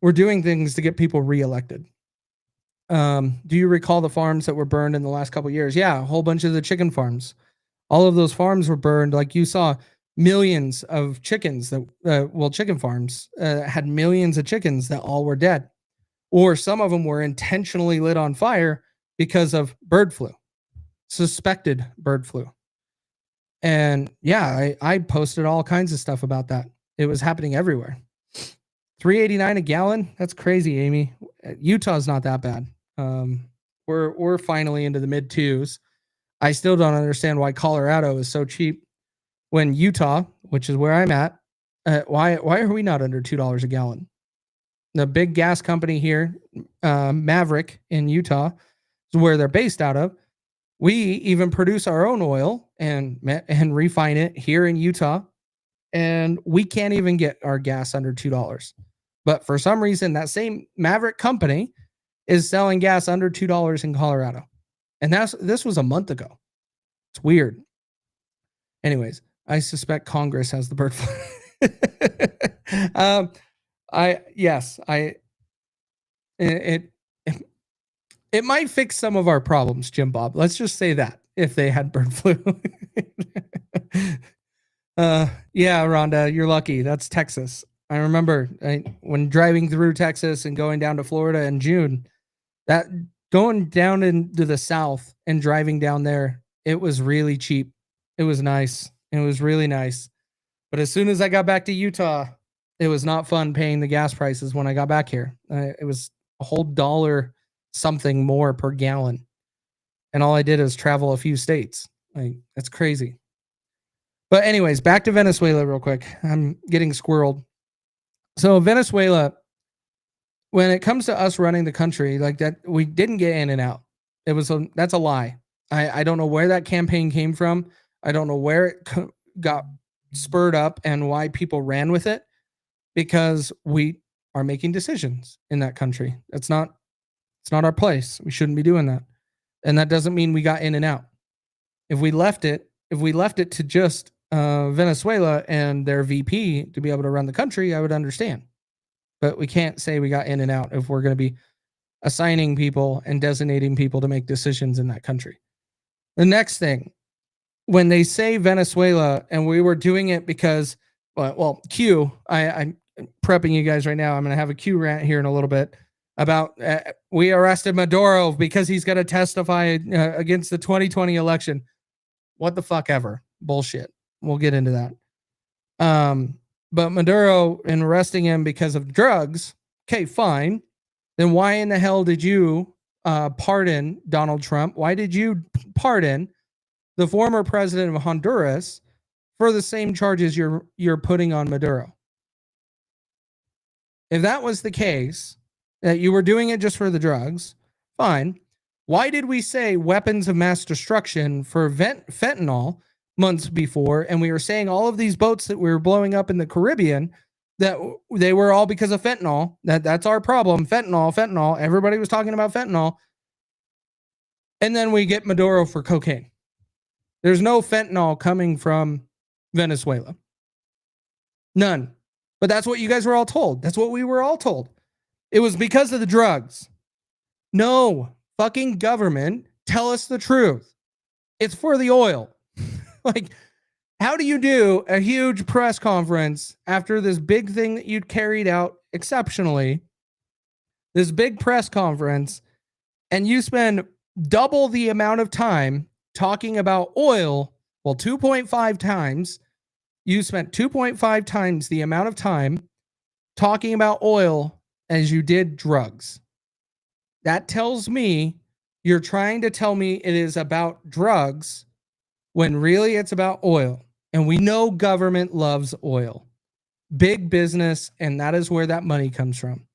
We're doing things to get people reelected. Do you recall the farms that were burned in the last couple of years? Yeah, a whole bunch of the chicken farms. All of those farms were burned. Like you saw, millions of chickens that, chicken farms had millions of chickens that all were dead. Or some of them were intentionally lit on fire because of bird flu, suspected bird flu. And yeah, I posted all kinds of stuff about that. It was happening everywhere. $3.89 a gallon. That's crazy, Amy. Utah's not that bad. We're finally into the mid twos. I still don't understand why Colorado is so cheap when Utah, which is where I'm at, why are we not under $2 a gallon? The big gas company here, Maverick in Utah, is where they're based out of. We even produce our own oil and refine it here in Utah, and we can't even get our gas under $2. But for some reason, that same Maverick company is selling gas under $2 in Colorado, and this was a month ago. It's weird. Anyways, I suspect Congress has the bird flu. It might fix some of our problems, Jim Bob. Let's just say that if they had bird flu. Yeah, Rhonda, you're lucky. That's Texas. I remember when driving through Texas and going down to Florida in June, that going down into the South and driving down there, it was really cheap. It was nice. It was really nice. But as soon as I got back to Utah, it was not fun paying the gas prices when I got back here. It was a whole dollar something more per gallon. And all I did is travel a few states. That's crazy. But anyways, back to Venezuela real quick. I'm getting squirreled. So Venezuela, when it comes to us running the country like that, we didn't get in and out. That's a lie. I don't know where that campaign came from. I don't know where it got spurred up and why people ran with it, because we are making decisions in that country. It's not our place. We shouldn't be doing that. And that doesn't mean we got in and out. If we left it to just Venezuela and their VP to be able to run the country, I would understand. But we can't say we got in and out if we're going to be assigning people and designating people to make decisions in that country. The next thing, when they say Venezuela, and we were doing it because, Q, I'm prepping you guys right now. I'm going to have a Q rant here in a little bit about we arrested Maduro because he's going to testify against the 2020 election. What the fuck ever. Bullshit. We'll get into that. But Maduro, and arresting him because of drugs, okay, fine. Then why in the hell did you pardon Donald Trump? Why did you pardon the former president of Honduras for the same charges you're putting on Maduro? If that was the case, that you were doing it just for the drugs, fine. Why did we say weapons of mass destruction for fentanyl months before, and we were saying all of these boats that we were blowing up in the Caribbean, that they were all because of fentanyl? That's our problem. Fentanyl. Everybody was talking about fentanyl. And then we get Maduro for cocaine. There's no fentanyl coming from Venezuela. None. But that's what you guys were all told. That's what we were all told. It was because of the drugs. No, fucking government, tell us the truth. It's for the oil. Like, how do you do a huge press conference after this big thing that you'd carried out exceptionally, this big press conference, and you spend double the amount of time talking about oil? Well, 2.5 times. You spent 2.5 times the amount of time talking about oil as you did drugs. That tells me you're trying to tell me it is about drugs when really it's about oil. And we know government loves oil. Big business, and that is where that money comes from.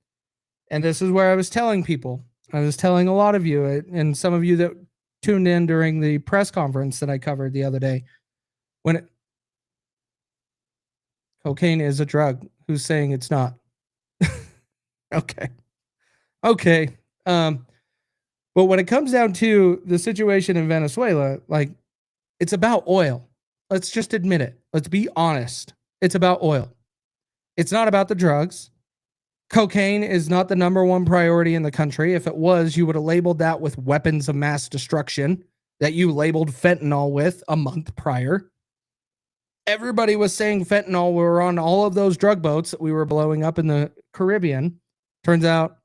And this is where I was telling people. I was telling a lot of you, and some of you that tuned in during the press conference that I covered the other day, cocaine is a drug. Who's saying it's not? Okay. But when it comes down to the situation in Venezuela, like, it's about oil. Let's just admit it. Let's be honest. It's about oil. It's not about the drugs. Cocaine is not the number one priority in the country. If it was, you would have labeled that with weapons of mass destruction that you labeled fentanyl with a month prior. Everybody was saying fentanyl. We were on all of those drug boats that we were blowing up in the Caribbean. Turns out,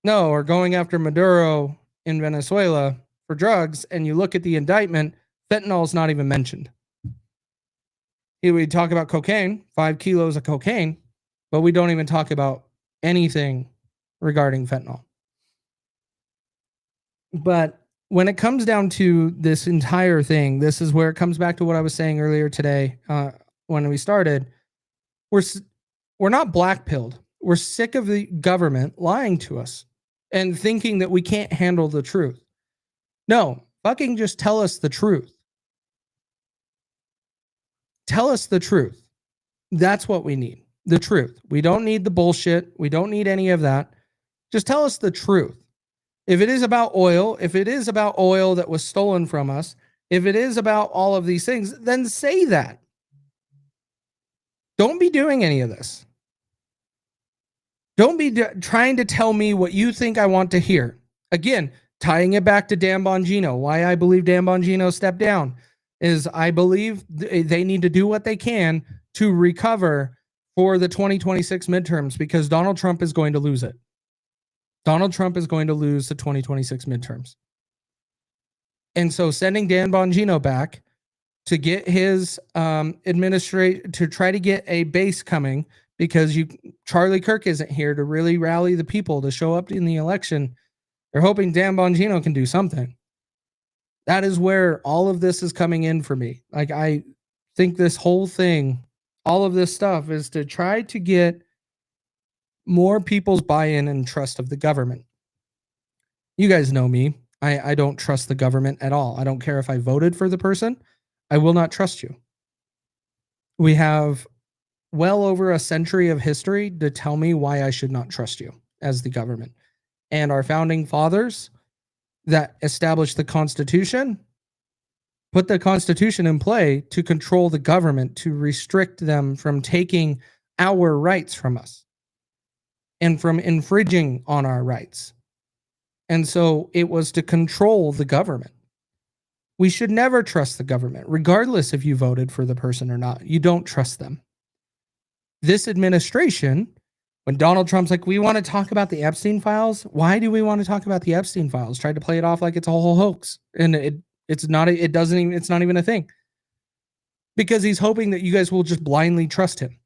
no, we're going after Maduro in Venezuela for drugs. And you look at the indictment, fentanyl is not even mentioned. We talk about cocaine, 5 kilos of cocaine, but we don't even talk about anything regarding fentanyl. But when it comes down to this entire thing, this is where it comes back to what I was saying earlier today when we started. We're not black-pilled. We're sick of the government lying to us and thinking that we can't handle the truth. No, fucking just tell us the truth. Tell us the truth. That's what we need. The truth. We don't need the bullshit. We don't need any of that. Just tell us the truth. If it is about oil, that was stolen from us, if it is about all of these things, then say that. Don't be doing any of this. Don't be trying to tell me what you think I want to hear. Again, tying it back to Dan Bongino, why I believe Dan Bongino stepped down is I believe they need to do what they can to recover for the 2026 midterms because Donald Trump is going to lose it. Donald Trump is going to lose the 2026 midterms. And so sending Dan Bongino back to get his to try to get a base coming because Charlie Kirk isn't here to really rally the people to show up in the election. They're hoping Dan Bongino can do something. That is where all of this is coming in for me. Like, I think this whole thing, all of this stuff is to try to get more people's buy-in and trust of the government. You guys know me. I don't trust the government at all. I don't care if I voted for the person. I will not trust you. We have well over a century of history to tell me why I should not trust you as the government. And our founding fathers that established the Constitution put the Constitution in play to control the government, to restrict them from taking our rights from us and from infringing on our rights. And so it was to control the government. We should never trust the government, regardless if you voted for the person or not. You don't trust them. This administration, when Donald Trump's like, we want to talk about the Epstein files. Why do we want to talk about the Epstein files? Tried to play it off like it's a whole hoax. And it's not even a thing. Because he's hoping that you guys will just blindly trust him.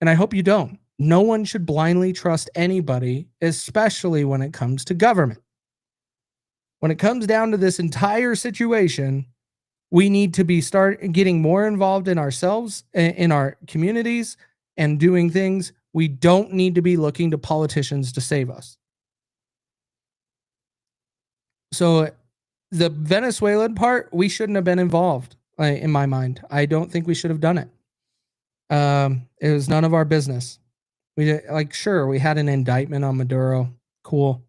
And I hope you don't. No one should blindly trust anybody, especially when it comes to government. When it comes down to this entire situation, we need to start getting more involved in ourselves, in our communities, and doing things. We don't need to be looking to politicians to save us. So the Venezuelan part, we shouldn't have been involved, in my mind. I don't think we should have done it. It was none of our business. Sure, we had an indictment on Maduro. Cool.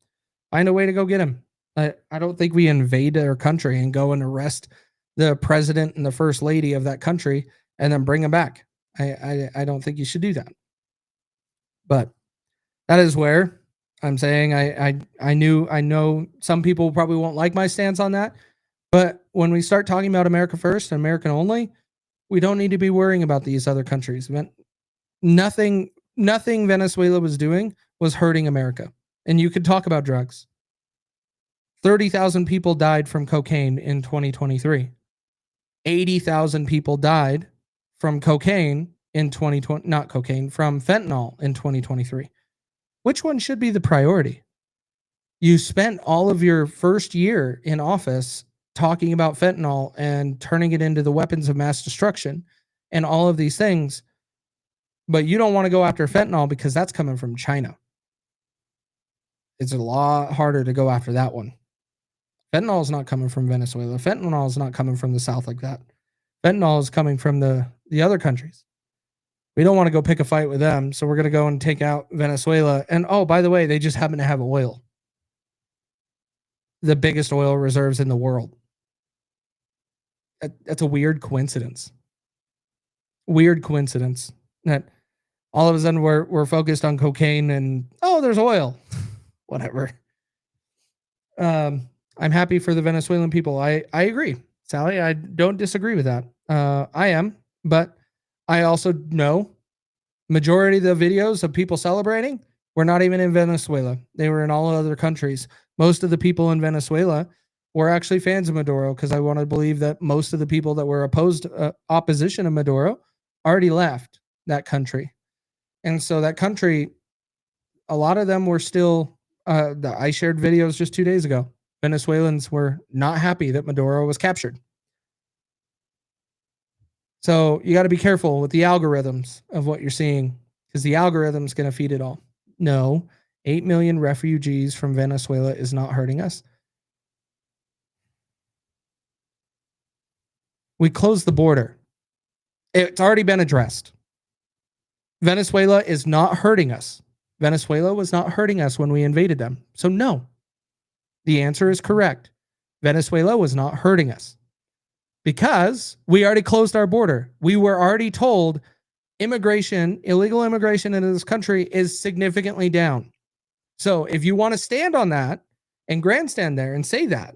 Find a way to go get him. I don't think we invade their country and go and arrest the president and the first lady of that country and then bring them back. I don't think you should do that. But that is where I'm saying I know some people probably won't like my stance on that. But when we start talking about America first and American only, we don't need to be worrying about these other countries. Nothing Venezuela was doing was hurting America. And you could talk about drugs. 30,000 people died from cocaine in 2023. 80,000 people died from cocaine in 2020, not cocaine, from fentanyl in 2023. Which one should be the priority? You spent all of your first year in office talking about fentanyl and turning it into the weapons of mass destruction and all of these things, but you don't want to go after fentanyl because that's coming from China. It's a lot harder to go after that one. Fentanyl is not coming from Venezuela. Fentanyl is not coming from the South like that. Fentanyl is coming from the other countries. We don't want to go pick a fight with them, so we're going to go and take out Venezuela. And oh, by the way, they just happen to have oil. The biggest oil reserves in the world. That's a weird coincidence. Weird coincidence that all of a sudden we're focused on cocaine and, oh, there's oil. Whatever. I'm happy for the Venezuelan people. I agree, Sally. I don't disagree with that. I am, But I also know majority of the videos of people celebrating were not even in Venezuela. They were in all other countries. Most of the people in Venezuela were actually fans of Maduro, because I want to believe that most of the people that were opposition of Maduro already left that country. And so that country, a lot of them were still, I shared videos just 2 days ago. Venezuelans were not happy that Maduro was captured. So you got to be careful with the algorithms of what you're seeing, because the algorithm's going to feed it all. No, 8 million refugees from Venezuela is not hurting us. We closed the border. It's already been addressed. Venezuela is not hurting us. Venezuela was not hurting us when we invaded them. So no, the answer is correct. Venezuela was not hurting us because we already closed our border. We were already told illegal immigration into this country is significantly down. So if you want to stand on that and grandstand there and say that,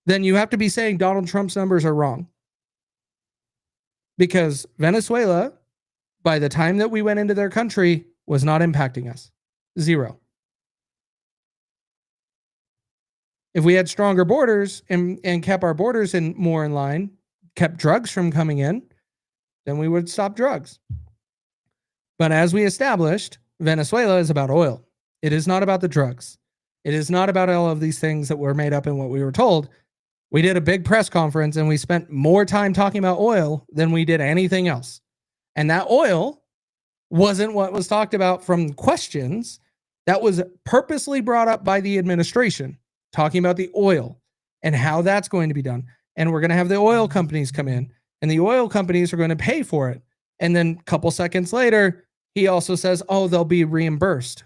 then you have to be saying Donald Trump's numbers are wrong. Because Venezuela, by the time that we went into their country, was not impacting us. Zero. If we had stronger borders and kept our borders more in line, kept drugs from coming in, then we would stop drugs. But as we established, Venezuela is about oil. It is not about the drugs. It is not about all of these things that were made up in what we were told. We did a big press conference and we spent more time talking about oil than we did anything else. And that oil wasn't what was talked about from questions. That was purposely brought up by the administration, talking about the oil and how that's going to be done. And we're going to have the oil companies come in, and the oil companies are going to pay for it. And then a couple seconds later, he also says, oh, they'll be reimbursed.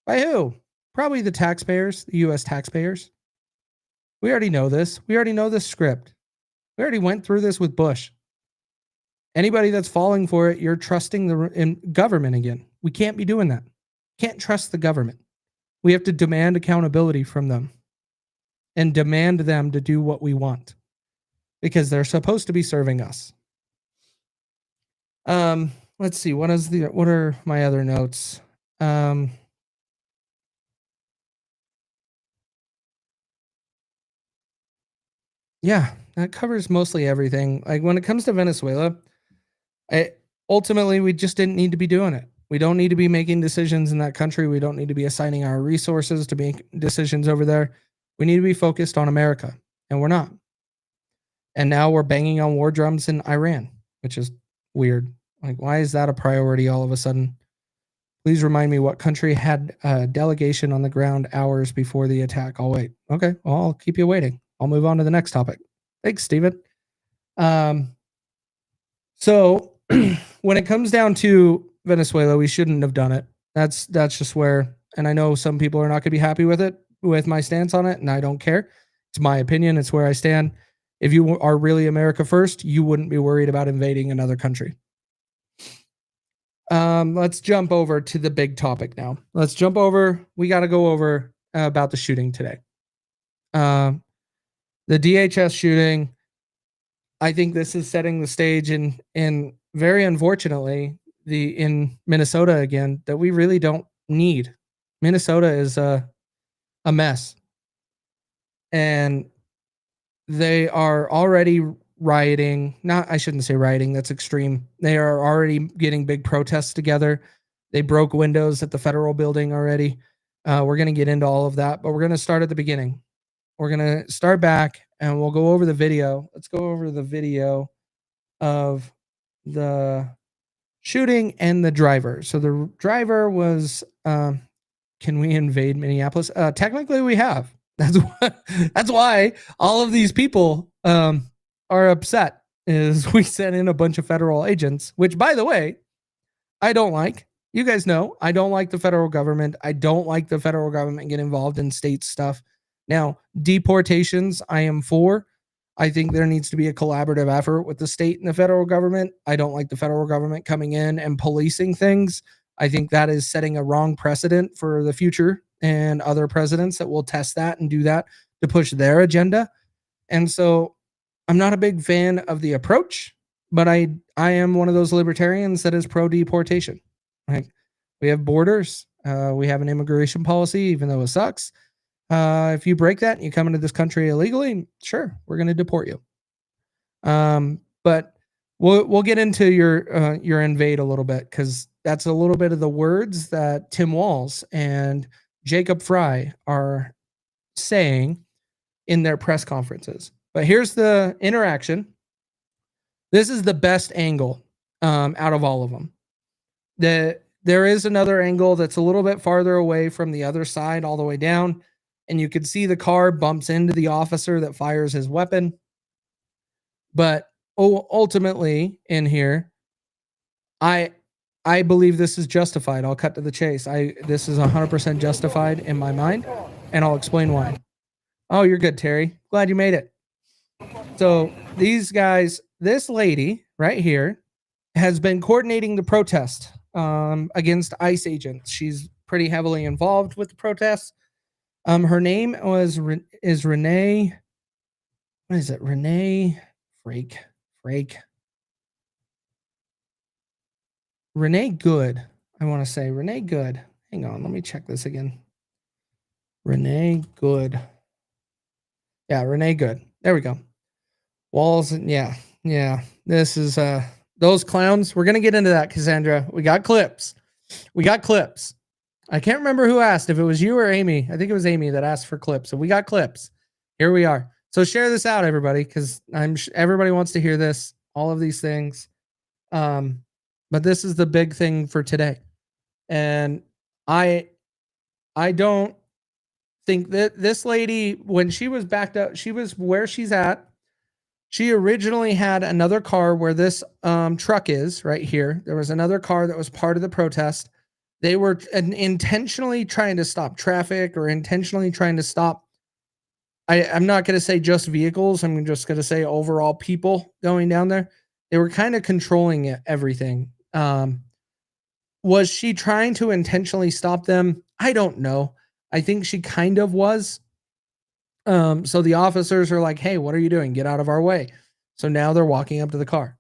By who? Probably the taxpayers, the U.S. taxpayers. We already know this. We already know this script. We already went through this with Bush. Anybody that's falling for it, you're trusting the government again. We can't be doing that. Can't trust the government. We have to demand accountability from them and demand them to do what we want, because they're supposed to be serving us. Let's see. What are my other notes? Yeah, that covers mostly everything. Like when it comes to Venezuela, ultimately we just didn't need to be doing it. We don't need to be making decisions in that country. We don't need to be assigning our resources to make decisions over there. We need to be focused on America, and we're not. And now we're banging on war drums in Iran, which is weird. Like, why is that a priority all of a sudden? Please remind me what country had a delegation on the ground hours before the attack. I'll wait. Okay, well, I'll keep you waiting. I'll move on to the next topic. Thanks, Steven. So when it comes down to Venezuela, we shouldn't have done it. That's just where, and I know some people are not going to be happy with my stance on it, and I don't care. It's my opinion. It's where I stand. If you are really America first, you wouldn't be worried about invading another country. Let's jump over to the big topic now. We got to go over about the shooting today. The DHS shooting, I think this is setting the stage and very unfortunately, in Minnesota again, that we really don't need. Minnesota is a mess. And they are already rioting. I shouldn't say rioting, that's extreme. They are already getting big protests together. They broke windows at the federal building already. We're going to get into all of that, but we're going to start at the beginning. We're going to start back and we'll go over the video. Let's go over the video of the shooting and the driver. So the driver was, can we invade Minneapolis? Technically we have. That's why all of these people are upset, is we sent in a bunch of federal agents, which, by the way, I don't like. You guys know I don't like the federal government. I don't like the federal government getting involved in state stuff. Now, deportations, I am for. I think there needs to be a collaborative effort with the state and the federal government. I don't like the federal government coming in and policing things. I think that is setting a wrong precedent for the future and other presidents that will test that and do that to push their agenda. And so I'm not a big fan of the approach, but I am one of those libertarians that is pro deportation. Like, we have borders, we have an immigration policy, even though it sucks. If you break that and you come into this country illegally, sure, we're going to deport you. But we'll get into your invade a little bit, because that's a little bit of the words that Tim Walz and Jacob Fry are saying in their press conferences. But here's the interaction. This is the best angle out of all of them. There is another angle that's a little bit farther away from the other side, all the way down, and you can see the car bumps into the officer that fires his weapon. But ultimately, in here, I believe this is justified. I'll cut to the chase. This is 100% justified in my mind, and I'll explain why. Oh, you're good, Terry. Glad you made it. So these guys, this lady right here has been coordinating the protest against ICE agents. She's pretty heavily involved with the protests. Her name is Renee. What is it? Renee Frake. Renee Good. I want to say Renee Good. Hang on, let me check this again. Renee Good. Yeah, Renee Good. There we go. Walls. Yeah. This is those clowns. We're gonna get into that, Cassandra. We got clips. I can't remember who asked, if it was you or Amy. I think it was Amy that asked for clips. So we got clips. Here we are. So share this out, everybody, because everybody wants to hear this. All of these things. But this is the big thing for today. And I don't think that this lady, when she was backed up, she was where she's at. She originally had another car where this truck is right here. There was another car that was part of the protest. They were intentionally trying to stop traffic, or intentionally trying to stop. I'm not going to say just vehicles. I'm just going to say overall people going down there. They were kind of controlling everything. Was she trying to intentionally stop them? I don't know. I think she kind of was. So the officers are like, hey, what are you doing? Get out of our way. So now they're walking up to the car.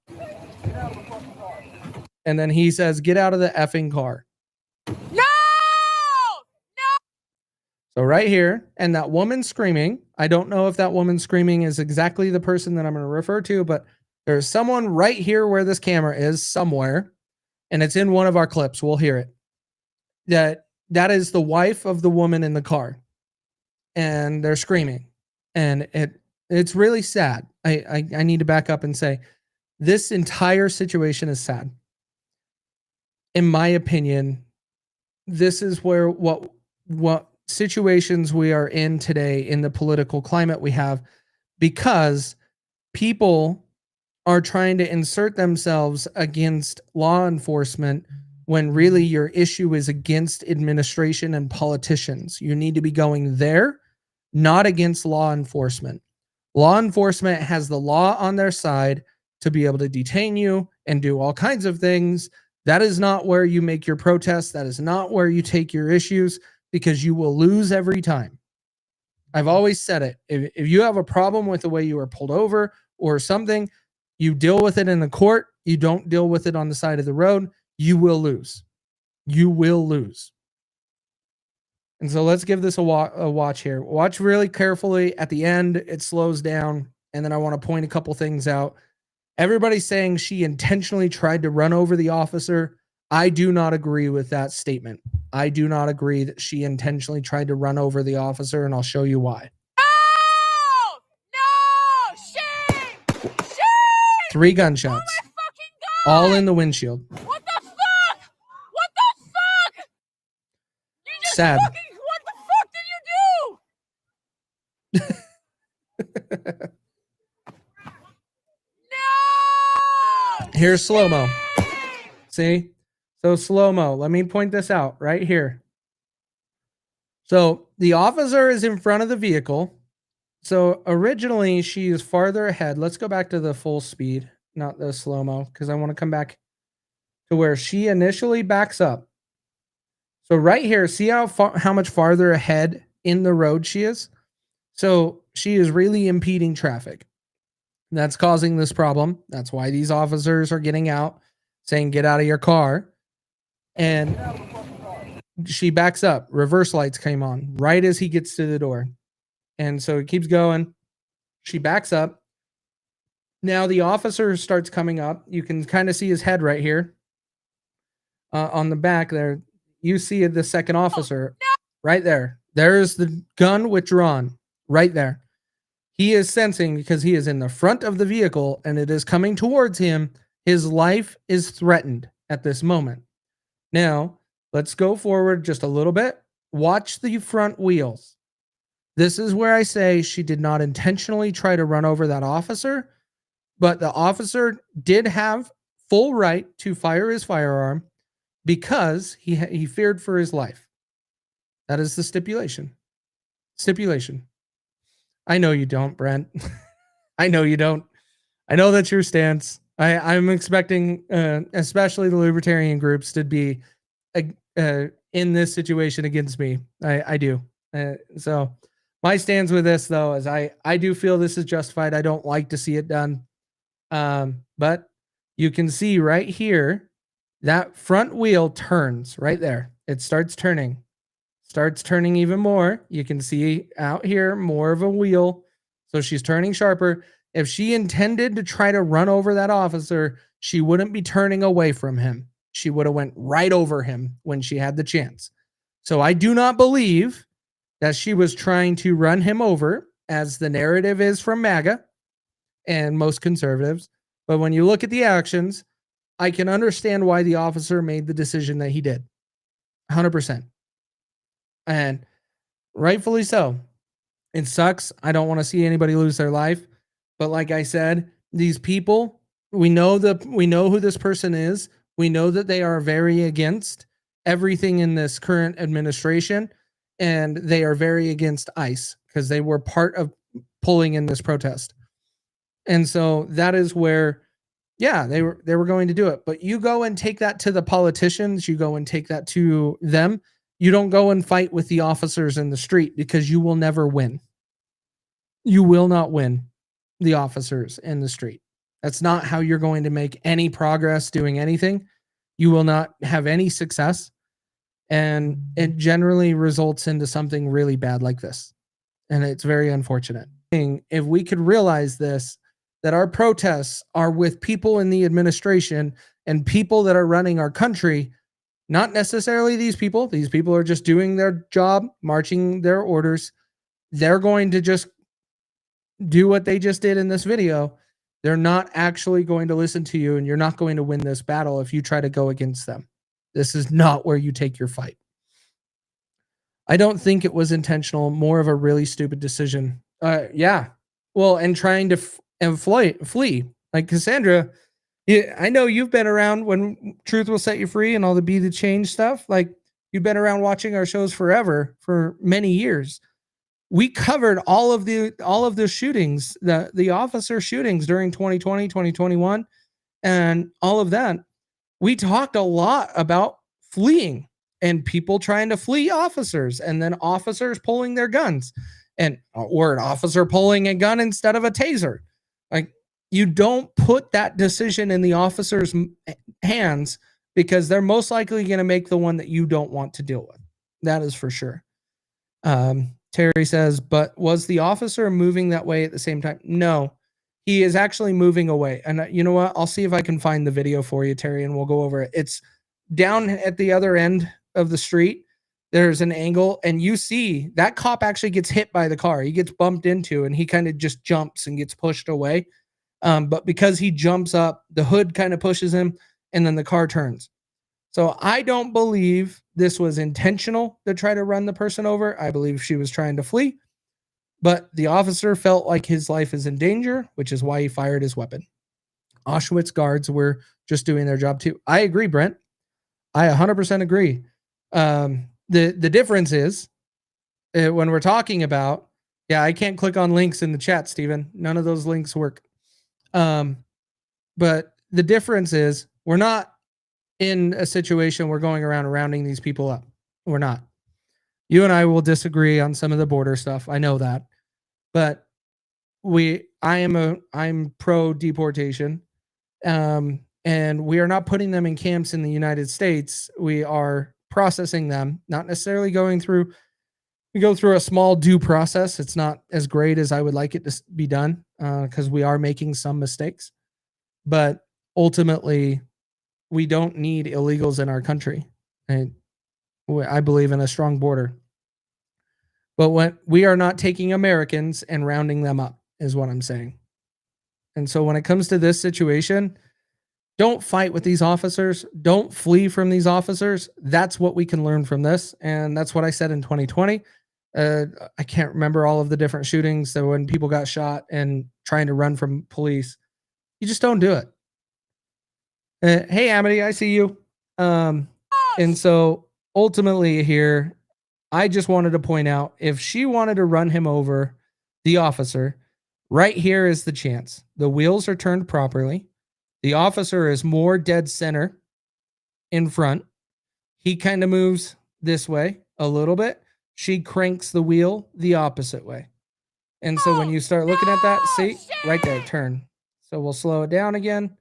And then he says, get out of the effing car. No! So right here, and that woman screaming, I don't know if that woman screaming is exactly the person that I'm going to refer to, but there's someone right here where this camera is somewhere, and it's in one of our clips. We'll hear it. That is the wife of the woman in the car, and they're screaming, and it's really sad. I need to back up and say this entire situation is sad. In my opinion, this is where what situations we are in today in the political climate we have, because people are trying to insert themselves against law enforcement when really your issue is against administration and politicians. You need to be going there, not against law enforcement. Law enforcement has the law on their side to be able to detain you and do all kinds of things. That is not where you make your protests. That is not where you take your issues, because you will lose every time. I've always said it. If you have a problem with the way you are pulled over or something, you deal with it in the court. You don't deal with it on the side of the road. You will lose. You will lose. And so let's give this a watch here. Watch really carefully. At the end, it slows down. And then I want to point a couple things out. Everybody's saying she intentionally tried to run over the officer. I do not agree with that statement. I do not agree that she intentionally tried to run over the officer, and I'll show you why. No! Shame! 3 gunshots. Oh my fucking God! All in the windshield. What the fuck? What the fuck? You just sad. What the fuck did you do? No! Here's slow-mo. See? So slow-mo. Let me point this out right here. So the officer is in front of the vehicle. So originally she is farther ahead. Let's go back to the full speed, not the slow-mo, because I want to come back to where she initially backs up. So right here, see how much farther ahead in the road she is? So she is really impeding traffic. That's causing this problem. That's why these officers are getting out, saying, get out of your car. And she backs up. Reverse lights came on right as he gets to the door. And so it keeps going. She backs up. Now the officer starts coming up. You can kind of see his head right here on the back there. You see the second officer right there. There's the gun withdrawn right there. He is sensing, because he is in the front of the vehicle and it is coming towards him, his life is threatened at this moment. Now, let's go forward just a little bit. Watch the front wheels. This is where I say she did not intentionally try to run over that officer, but the officer did have full right to fire his firearm because he feared for his life. That is the stipulation. Stipulation. I know you don't, Brent. I know you don't. I know that's your stance. I'm expecting, especially the libertarian groups, to be in this situation against me. I do. So my stance with this, though, is I do feel this is justified. I don't like to see it done. But you can see right here, that front wheel turns right there. It starts turning even more. You can see out here more of a wheel. So she's turning sharper. If she intended to try to run over that officer, she wouldn't be turning away from him. She would have went right over him when she had the chance. So I do not believe that she was trying to run him over, as the narrative is from MAGA and most conservatives. But when you look at the actions, I can understand why the officer made the decision that he did. 100%. And rightfully so. It sucks. I don't want to see anybody lose their life. But like I said, these people, we know who this person is. We know that they are very against everything in this current administration, and they are very against ICE because they were part of pulling in this protest. And so that is where, yeah, they were going to do it. But you go and take that to the politicians, you go and take that to them. You don't go and fight with the officers in the street, because you will never win. You will not win the officers in the street. That's not how you're going to make any progress doing anything. You will not have any success. And it generally results into something really bad like this. And it's very unfortunate. If we could realize this, that our protests are with people in the administration and people that are running our country, not necessarily these people. These people are just doing their job, marching their orders. They're going to just do what they just did in this video. They're not actually going to listen to you, and you're not going to win this battle if you try to go against them. This is not where you take your fight. I don't think it was intentional, more of a really stupid decision. Yeah. Well, and trying to flee. Like Cassandra, yeah, I know you've been around when Truth Will Set You Free and all the Be the Change stuff. Like, you've been around watching our shows forever, for many years. We covered all of the shootings, the officer shootings during 2020, 2021, and all of that. We talked a lot about fleeing and people trying to flee officers, and then officers pulling their guns, or an officer pulling a gun instead of a taser. Like, you don't put that decision in the officer's hands, because they're most likely going to make the one that you don't want to deal with. That is for sure. Terry says, but was the officer moving that way at the same time? No, he is actually moving away. And you know what? I'll see if I can find the video for you, Terry, and we'll go over it. It's down at the other end of the street. There's an angle, and you see that cop actually gets hit by the car. He gets bumped into, and he kind of just jumps and gets pushed away. But because he jumps up, the hood kind of pushes him, and then the car turns. So I don't believe this was intentional to try to run the person over. I believe she was trying to flee, but the officer felt like his life is in danger, which is why he fired his weapon. Auschwitz guards were just doing their job too. I agree, Brent. I 100% agree. The difference is when we're talking about, I can't click on links in the chat, Steven. None of those links work. But the difference is we're not in a situation we're going around rounding these people up. We're not. You and I will disagree on some of the border stuff. I know that. But I'm pro deportation. And we are not putting them in camps in the United States. We are processing them, not necessarily we go through a small due process. It's not as great as I would like it to be done, because we are making some mistakes. But ultimately, we don't need illegals in our country. And I believe in a strong border. But when we are not taking Americans and rounding them up, is what I'm saying. And so when it comes to this situation, don't fight with these officers. Don't flee from these officers. That's what we can learn from this. And that's what I said in 2020. I can't remember all of the different shootings that when people got shot and trying to run from police. You just don't do it. Hey, Amity, I see you. And so ultimately here, I just wanted to point out, if she wanted to run him over, the officer, right here is the chance. The wheels are turned properly. The officer is more dead center in front. He kind of moves this way a little bit. She cranks the wheel the opposite way. And so when you start looking at that, see, right there, turn. So we'll slow it down again.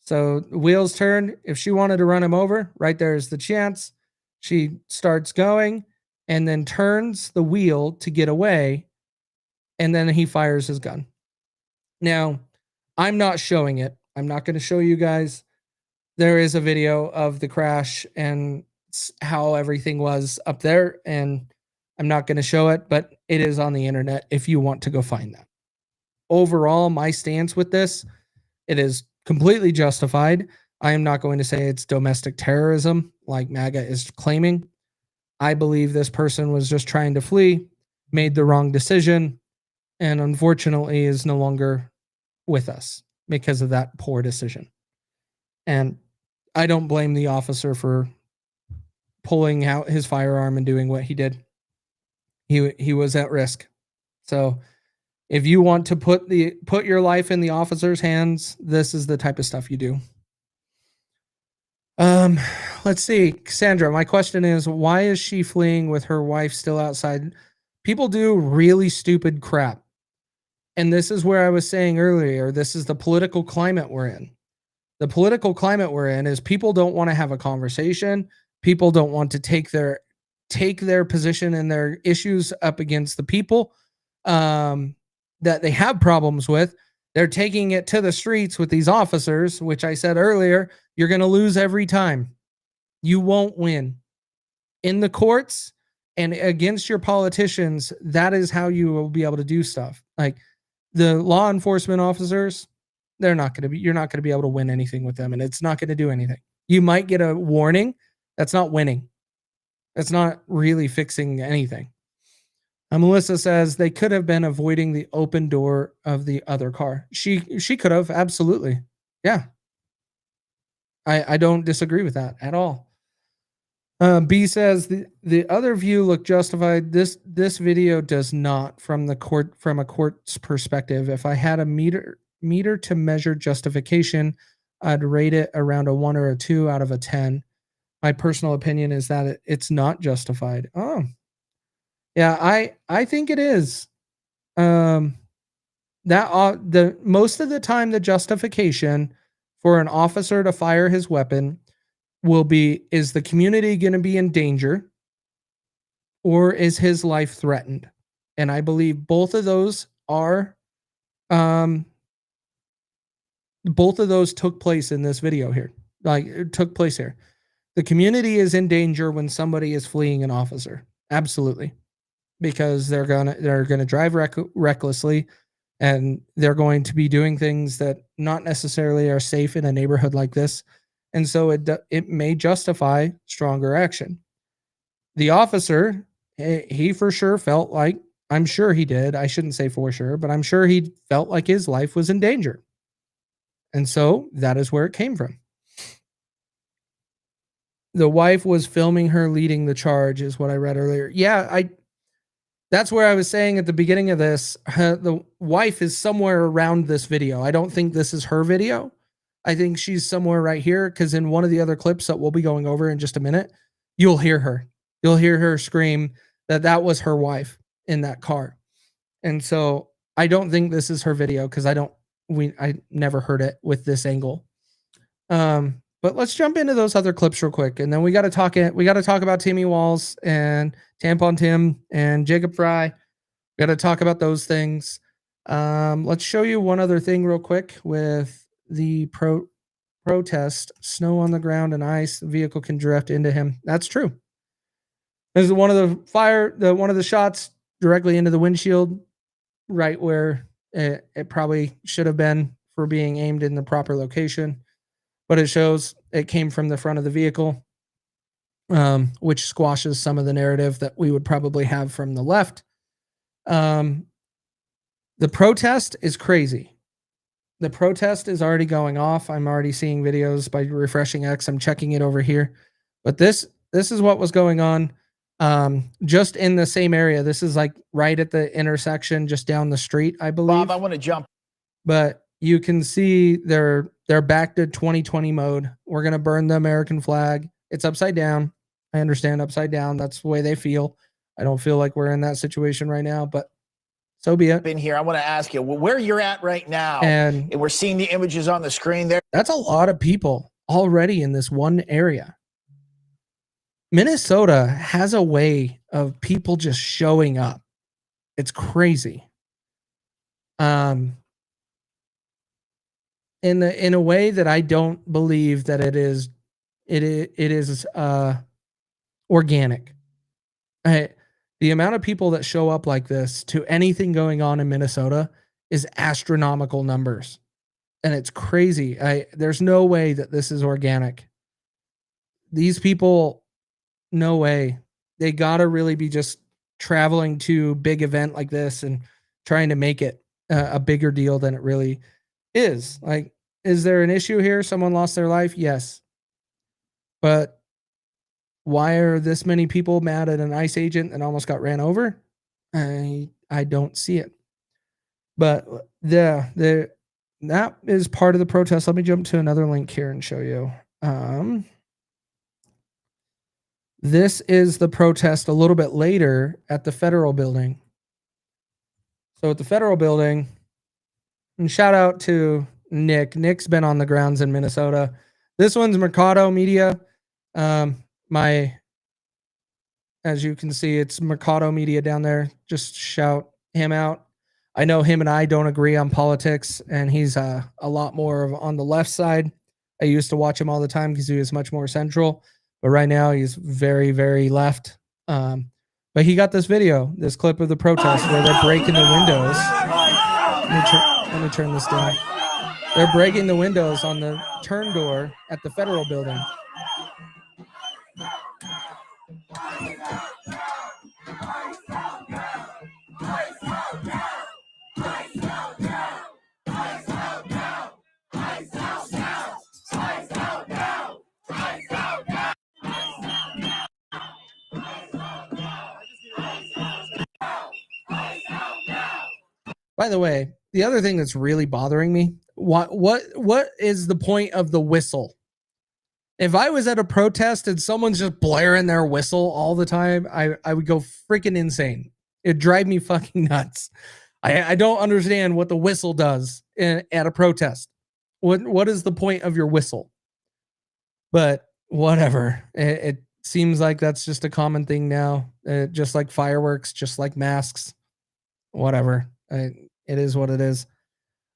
So wheels turn. If she wanted to run him over, right there is the chance. She starts going and then turns the wheel to get away. And then he fires his gun. Now, I'm not showing it. I'm not going to show you guys. There is a video of the crash and how everything was up there. And I'm not going to show it, but it is on the internet if you want to go find that. Overall, my stance with this, it is completely justified. I am not going to say it's domestic terrorism like MAGA is claiming. I believe this person was just trying to flee, made the wrong decision, and unfortunately is no longer with us because of that poor decision. And I don't blame the officer for pulling out his firearm and doing what he did. He was at risk. So if you want to put your life in the officer's hands, this is the type of stuff you do. Let's see. Cassandra, my question is, why is she fleeing with her wife still outside? People do really stupid crap. And this is where I was saying earlier, this is the political climate we're in. The political climate we're in is people don't want to have a conversation. People don't want to take their position and their issues up against the people that they have problems with. They're taking it to the streets with these officers, which I said earlier, you're going to lose every time. You won't win. In the courts and against your politicians, that is how you will be able to do stuff. Like the law enforcement officers, you're not going to be able to win anything with them, and it's not going to do anything. You might get a warning. That's not winning. That's not really fixing anything. Melissa says they could have been avoiding the open door of the other car. She could have, absolutely. Yeah. I don't disagree with that at all. B says the other view looked justified. This video does not from a court's perspective. If I had a meter to measure justification, I'd rate it around a 1 or a 2 out of a 10. My personal opinion is that it's not justified. Oh, yeah, I think it is. The most of the time, the justification for an officer to fire his weapon will be, is the community going to be in danger, or is his life threatened? And I believe both of those are. Both of those took place in this video here. Like, it took place here. The community is in danger when somebody is fleeing an officer. Absolutely. Because they're gonna drive recklessly, and they're going to be doing things that not necessarily are safe in a neighborhood like this. And so it may justify stronger action. The officer, he for sure felt like, I'm sure he did. I shouldn't say for sure, but I'm sure he felt like his life was in danger. And so that is where it came from. The wife was filming her leading the charge, is what I read earlier. Yeah, that's where I was saying at the beginning of this, the wife is somewhere around this video. I don't think this is her video. I think she's somewhere right here, because in one of the other clips that we'll be going over in just a minute, you'll hear her. You'll hear her scream that was her wife in that car. And so I don't think this is her video because I never heard it with this angle. But let's jump into those other clips real quick, and then we got to talk about Timmy Walls and Tampon Tim and Jacob Fry. We got to talk about those things. Let's show you one other thing real quick with the protest. Snow on the ground and ice. The vehicle can drift into him. That's true. This is one of the shots directly into the windshield, right where it probably should have been for being aimed in the proper location. But it shows it came from the front of the vehicle, which squashes some of the narrative that we would probably have from the left. The protest is crazy. The protest is already going off. I'm already seeing videos by refreshing X. I'm checking it over here. But this is what was going on just in the same area. This is like right at the intersection, just down the street, I believe. Bob, I want to jump. But you can see they're back to 2020 mode. We're going to burn the American flag. It's upside down. I understand upside down. That's the way they feel. I don't feel like we're in that situation right now, but so be it. In here, I want to ask you where you're at right now. And we're seeing the images on the screen there. That's a lot of people already in this one area. Minnesota has a way of people just showing up. It's crazy. In a way that I don't believe that it is organic. The amount of people that show up like this to anything going on in Minnesota is astronomical numbers. And it's crazy. There's no way that this is organic. These people, no way. They got to really be just traveling to a big event like this and trying to make it a bigger deal than it really is. Like, is there an issue here? Someone lost their life? Yes. But why are this many people mad at an ICE agent that almost got ran over? I don't see it. But that is part of the protest. Let me jump to another link here and show you. This is the protest a little bit later at the federal building. So at the federal building, and shout out to Nick. Nick's been on the grounds in Minnesota. This one's Mercado Media. As you can see, it's Mercado Media down there. Just shout him out. I know him and I don't agree on politics, and he's a lot more on the left side. I used to watch him all the time because he was much more central, but right now he's very, very left. But he got this clip of the protest where they're breaking the windows. Let me turn this down. They're breaking the windows on the turn door at the federal building. By the way, the other thing that's really bothering me, what is the point of the whistle? If I was at a protest and someone's just blaring their whistle all the time, I would go freaking insane. It'd drive me fucking nuts. I don't understand what the whistle does at a protest. What is the point of your whistle? But whatever. It seems like that's just a common thing now. Just like fireworks, just like masks. Whatever. It is what it is.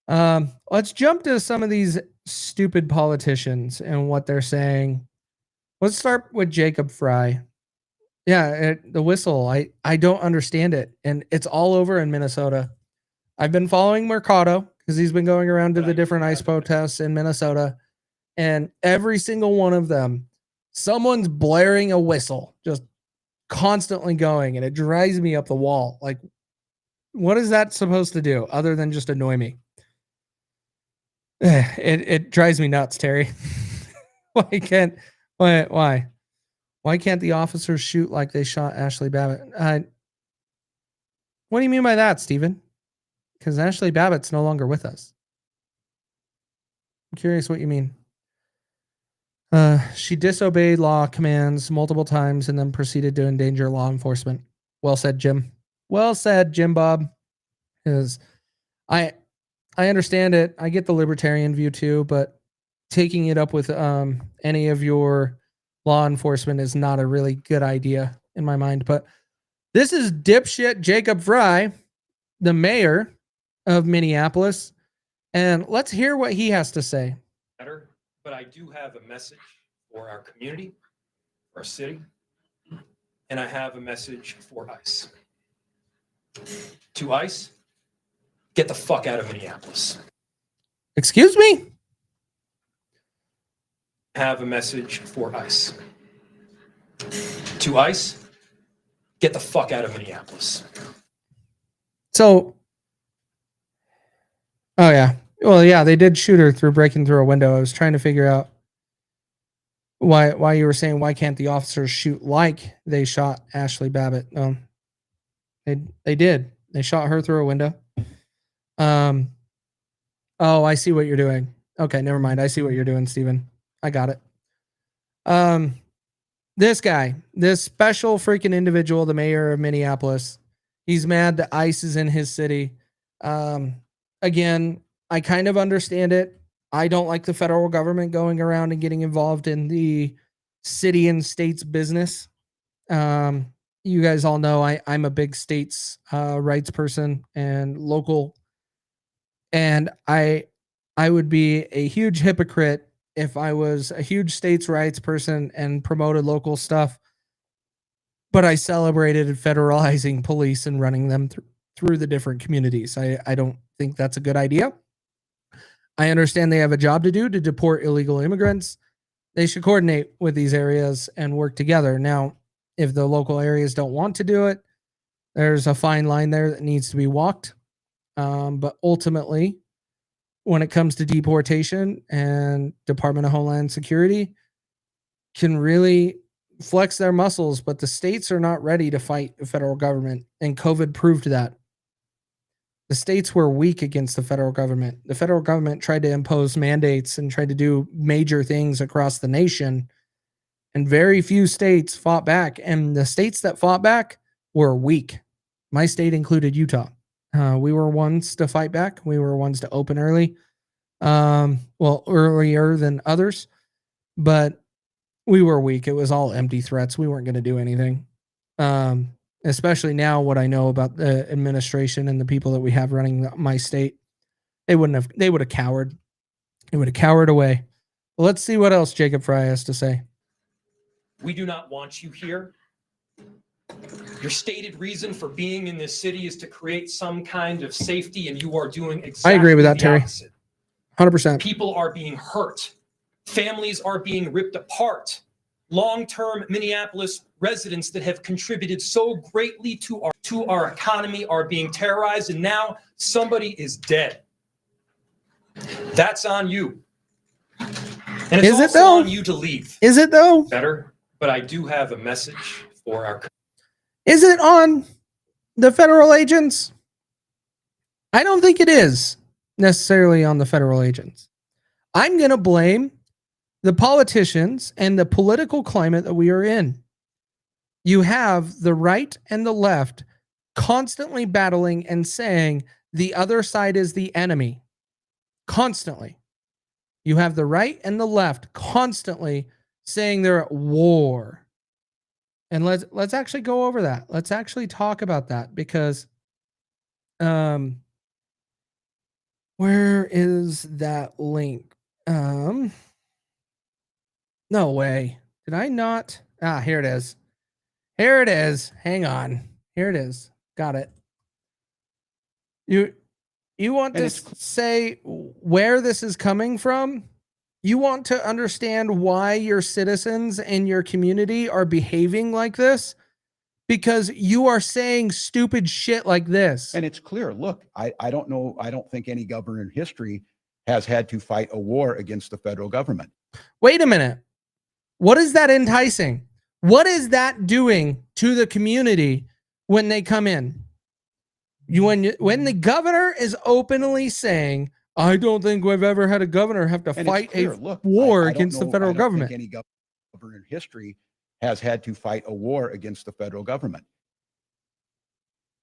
Let's jump to some of these stupid politicians and what they're saying. Let's start with Jacob Fry. Yeah, the whistle. I don't understand it. And it's all over in Minnesota. I've been following Mercado because he's been going around to the different ICE protests in Minnesota. And every single one of them, someone's blaring a whistle, just constantly going. And it drives me up the wall. Like, what is that supposed to do other than just annoy me? It drives me nuts, Terry. Why can't the officers shoot like they shot Ashley Babbitt? What do you mean by that, Steven? Because Ashley Babbitt's no longer with us. I'm curious what you mean. She disobeyed law commands multiple times and then proceeded to endanger law enforcement. Well said, Jim. Well said, Jim Bob. Because I understand it. I get the libertarian view too, but taking it up with any of your law enforcement is not a really good idea in my mind. But this is dipshit Jacob Fry, the mayor of Minneapolis, and let's hear what he has to say. But I do have a message for our community, for our city, and I have a message for ICE. To ICE, get the fuck out of Minneapolis. Excuse me? I have a message for ICE. To ICE, get the fuck out of Minneapolis. So, oh yeah. Well, yeah, they did shoot her through breaking through a window. I was trying to figure out why you were saying why can't the officers shoot like they shot Ashley Babbitt? They did. They shot her through a window. Oh, I see what you're doing. Okay, never mind. I see what you're doing, Steven. I got it. This guy, this special freaking individual, the mayor of Minneapolis, he's mad that ICE is in his city. Again, I kind of understand it. I don't like the federal government going around and getting involved in the city and states business. You guys all know I'm a big states rights person and local. And I would be a huge hypocrite if I was a huge states rights person and promoted local stuff, but I celebrated federalizing police and running them through the different communities. I don't think that's a good idea. I understand they have a job to do to deport illegal immigrants. They should coordinate with these areas and work together. Now, if the local areas don't want to do it, there's a fine line there that needs to be walked. But ultimately, when it comes to deportation, and Department of Homeland Security can really flex their muscles, but the states are not ready to fight the federal government. And COVID proved that. The states were weak against the federal government. The federal government tried to impose mandates and tried to do major things across the nation. And very few states fought back. And the states that fought back were weak. My state included Utah. We were ones to fight back. We were ones to open early. Well, earlier than others. But we were weak. It was all empty threats. We weren't going to do anything. Especially now, what I know about the administration and the people that we have running my state, they would have cowered. They would have cowered away. Well, let's see what else Jacob Fry has to say. We do not want you here. Your stated reason for being in this city is to create some kind of safety, and you are doing exactly I agree with that, the Terry. opposite. 100%. People are being hurt. Families are being ripped apart. Long-term Minneapolis residents that have contributed so greatly to our economy are being terrorized, and now somebody is dead. That's on you. And it's also on you to leave. Is it though? Better, but I do have a message for our. Is it on the federal agents? I don't think it is necessarily on the federal agents. I'm going to blame the politicians and the political climate that we are in. You have the right and the left constantly battling and saying the other side is the enemy. Constantly. You have the right and the left constantly saying they're at war. And let's actually go over that. Let's actually talk about that, because where is that link? No way. Did I not? Here it is. Here it is. Hang on. Here it is. Got it. You want to say where this is coming from? You want to understand why your citizens and your community are behaving like this? Because you are saying stupid shit like this. And it's clear. Look, I don't know. I don't think any governor in history has had to fight a war against the federal government. Wait a minute. What is that enticing? What is that doing to the community when they come in? When the governor is openly saying, I don't think we've ever had a governor have to fight a war against the federal government. I don't think any governor in history has had to fight a war against the federal government.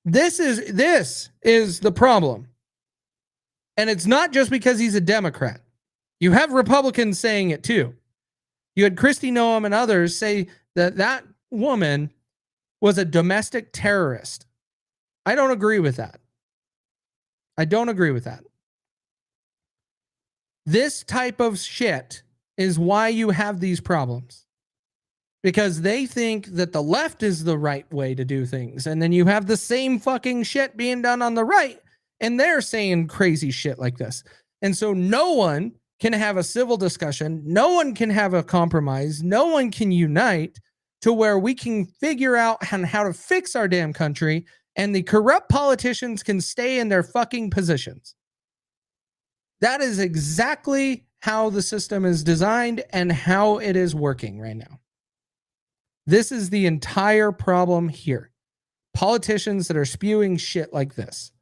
This is the problem. And it's not just because he's a Democrat. You have Republicans saying it too. You had Kristi Noem and others say that that woman was a domestic terrorist. I don't agree with that. I don't agree with that. This type of shit is why you have these problems. Because they think that the left is the right way to do things. And then you have the same fucking shit being done on the right. And they're saying crazy shit like this. And so no one can have a civil discussion. No one can have a compromise. No one can unite to where we can figure out how to fix our damn country. And the corrupt politicians can stay in their fucking positions. That is exactly how the system is designed and how it is working right now. This is the entire problem here. Politicians that are spewing shit like this.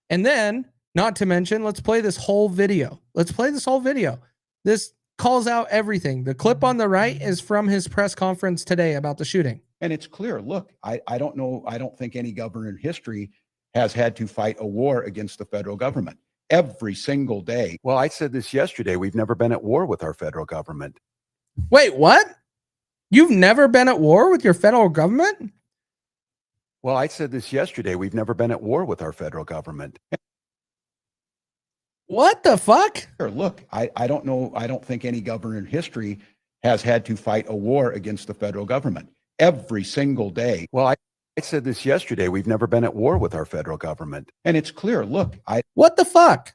And then, not to mention, let's play this whole video. Let's play this whole video. This calls out everything. The clip on the right is from his press conference today about the shooting. And it's clear. Look, I don't know. I don't think any governor in history has had to fight a war against the federal government every single day. Well, I said this yesterday. We've never been at war with our federal government. Wait, what? You've never been at war with your federal government? Well, I said this yesterday. We've never been at war with our federal government. What the fuck? Look, I don't know. I don't think any governor in history has had to fight a war against the federal government every single day. Well, I said this yesterday. We've never been at war with our federal government. And it's clear. Look, what the fuck?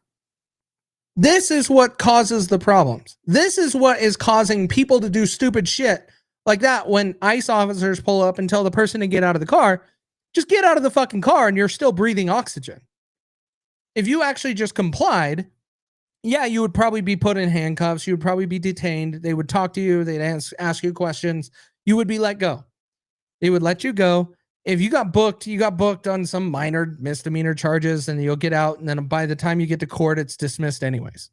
This is what causes the problems. This is what is causing people to do stupid shit like that when ICE officers pull up and tell the person to get out of the car. Just get out of the fucking car and you're still breathing oxygen. If you actually just complied, yeah, you would probably be put in handcuffs. You would probably be detained. They would talk to you. They'd ask you questions. You would be let go. They would let you go. If you got booked on some minor misdemeanor charges and you'll get out. And then by the time you get to court, it's dismissed anyways.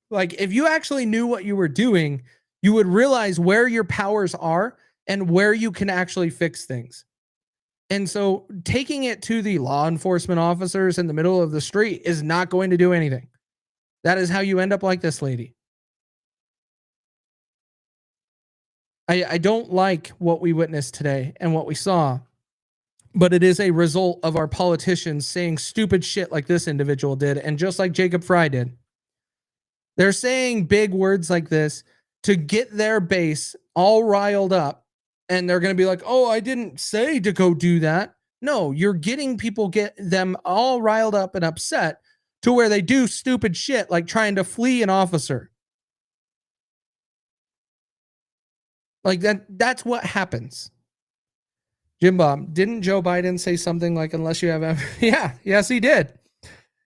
Like if you actually knew what you were doing, you would realize where your powers are and where you can actually fix things. And so taking it to the law enforcement officers in the middle of the street is not going to do anything. That is how you end up like this lady. I don't like what we witnessed today and what we saw, but it is a result of our politicians saying stupid shit like this individual did, and just like Jacob Fry did. They're saying big words like this to get their base all riled up. And they're going to be like, oh, I didn't say to go do that. No, you're getting people, get them all riled up and upset to where they do stupid shit like trying to flee an officer. Like that's what happens. Jim Bob, didn't Joe Biden say something like, unless you have, yes, he did.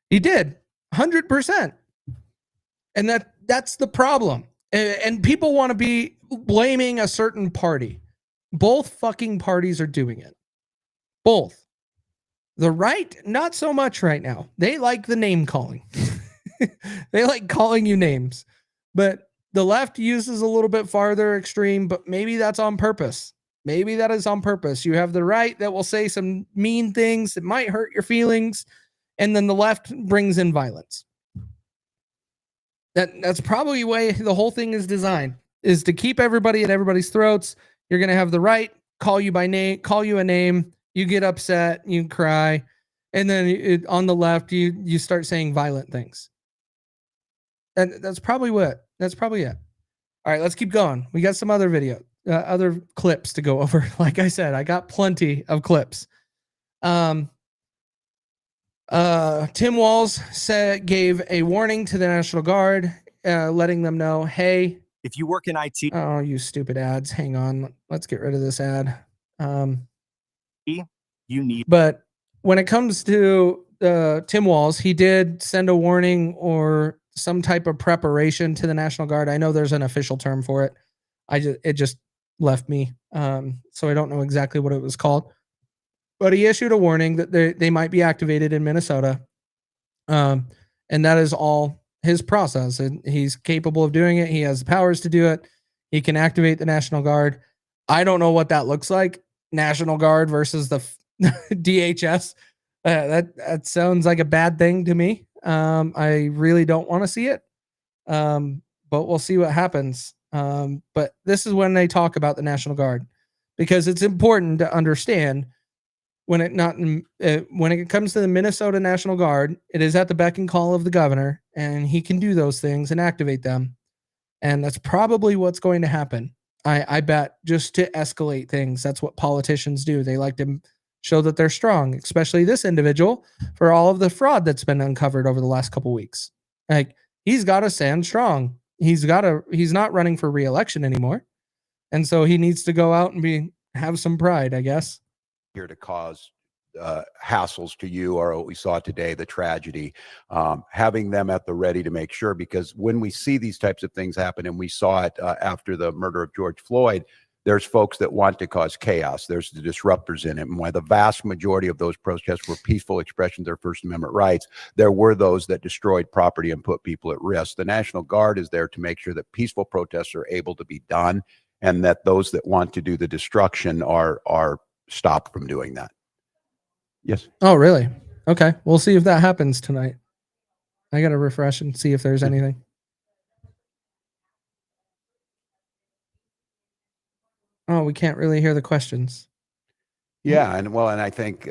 He did 100%. And that's the problem. And people want to be blaming a certain party. Both fucking parties are doing it. Both. The right, not so much right now. They like the name calling. They like calling you names. But the left uses a little bit farther extreme, but maybe that's on purpose. Maybe that is on purpose. You have the right that will say some mean things that might hurt your feelings, and then the left brings in violence. That's probably the way the whole thing is designed, is to keep everybody at everybody's throats. You're going to have the right call you by name, call you a name. You get upset, you cry. And then on the left, you start saying violent things. And that's probably it. All right, let's keep going. We got some other other clips to go over. Like I said, I got plenty of clips. Tim Walz gave a warning to the National Guard, letting them know, hey, if you work in IT, oh, you stupid ads. Hang on. Let's get rid of this ad. you need. But when it comes to Tim Walz, he did send a warning or some type of preparation to the National Guard. I know there's an official term for it. It just left me. So I don't know exactly what it was called. But he issued a warning that they might be activated in Minnesota. And that is all his process. And he's capable of doing it. He has the powers to do it. He can activate the National Guard. I don't know what that looks like. National Guard versus the DHS. That sounds like a bad thing to me. I really don't want to see it. But we'll see what happens. But this is when they talk about the National Guard, because it's important to understand when it comes to the Minnesota National Guard, it is at the beck and call of the governor, and he can do those things and activate them. And that's probably what's going to happen. I bet, just to escalate things. That's what politicians do. They like to show that they're strong, especially this individual, for all of the fraud that's been uncovered over the last couple weeks. Like, he's got to stand strong. He's not running for re-election anymore. And so he needs to go out and have some pride, I guess. Here to cause hassles to you, or what we saw today, the tragedy, having them at the ready to make sure, because when we see these types of things happen, and we saw it after the murder of George Floyd, there's folks that want to cause chaos. There's the disruptors in it. And while the vast majority of those protests were peaceful expressions of their First Amendment rights, there were those that destroyed property and put people at risk. The National Guard is there to make sure that peaceful protests are able to be done, and that those that want to do the destruction are stopped from doing that. Yes. Oh, really? Okay. We'll see if that happens tonight. I got to refresh and see if there's anything. Oh, we can't really hear the questions. Yeah. And I think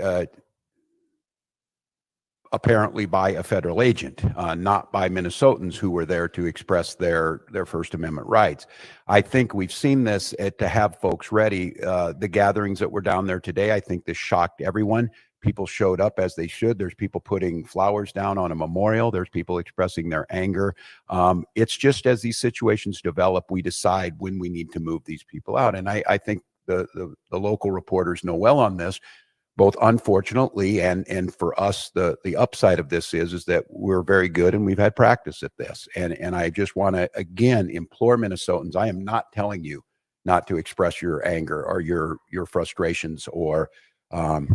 apparently by a federal agent, not by Minnesotans who were there to express their First Amendment rights. I think we've seen this to have folks ready. The gatherings that were down there today, I think this shocked everyone. People showed up as they should. There's people putting flowers down on a memorial. There's people expressing their anger. It's just, as these situations develop, we decide when we need to move these people out. And I think the local reporters know well on this, both unfortunately and for us. The upside of this is that we're very good and we've had practice at this. And I just want to again implore Minnesotans. I am not telling you not to express your anger or your frustrations or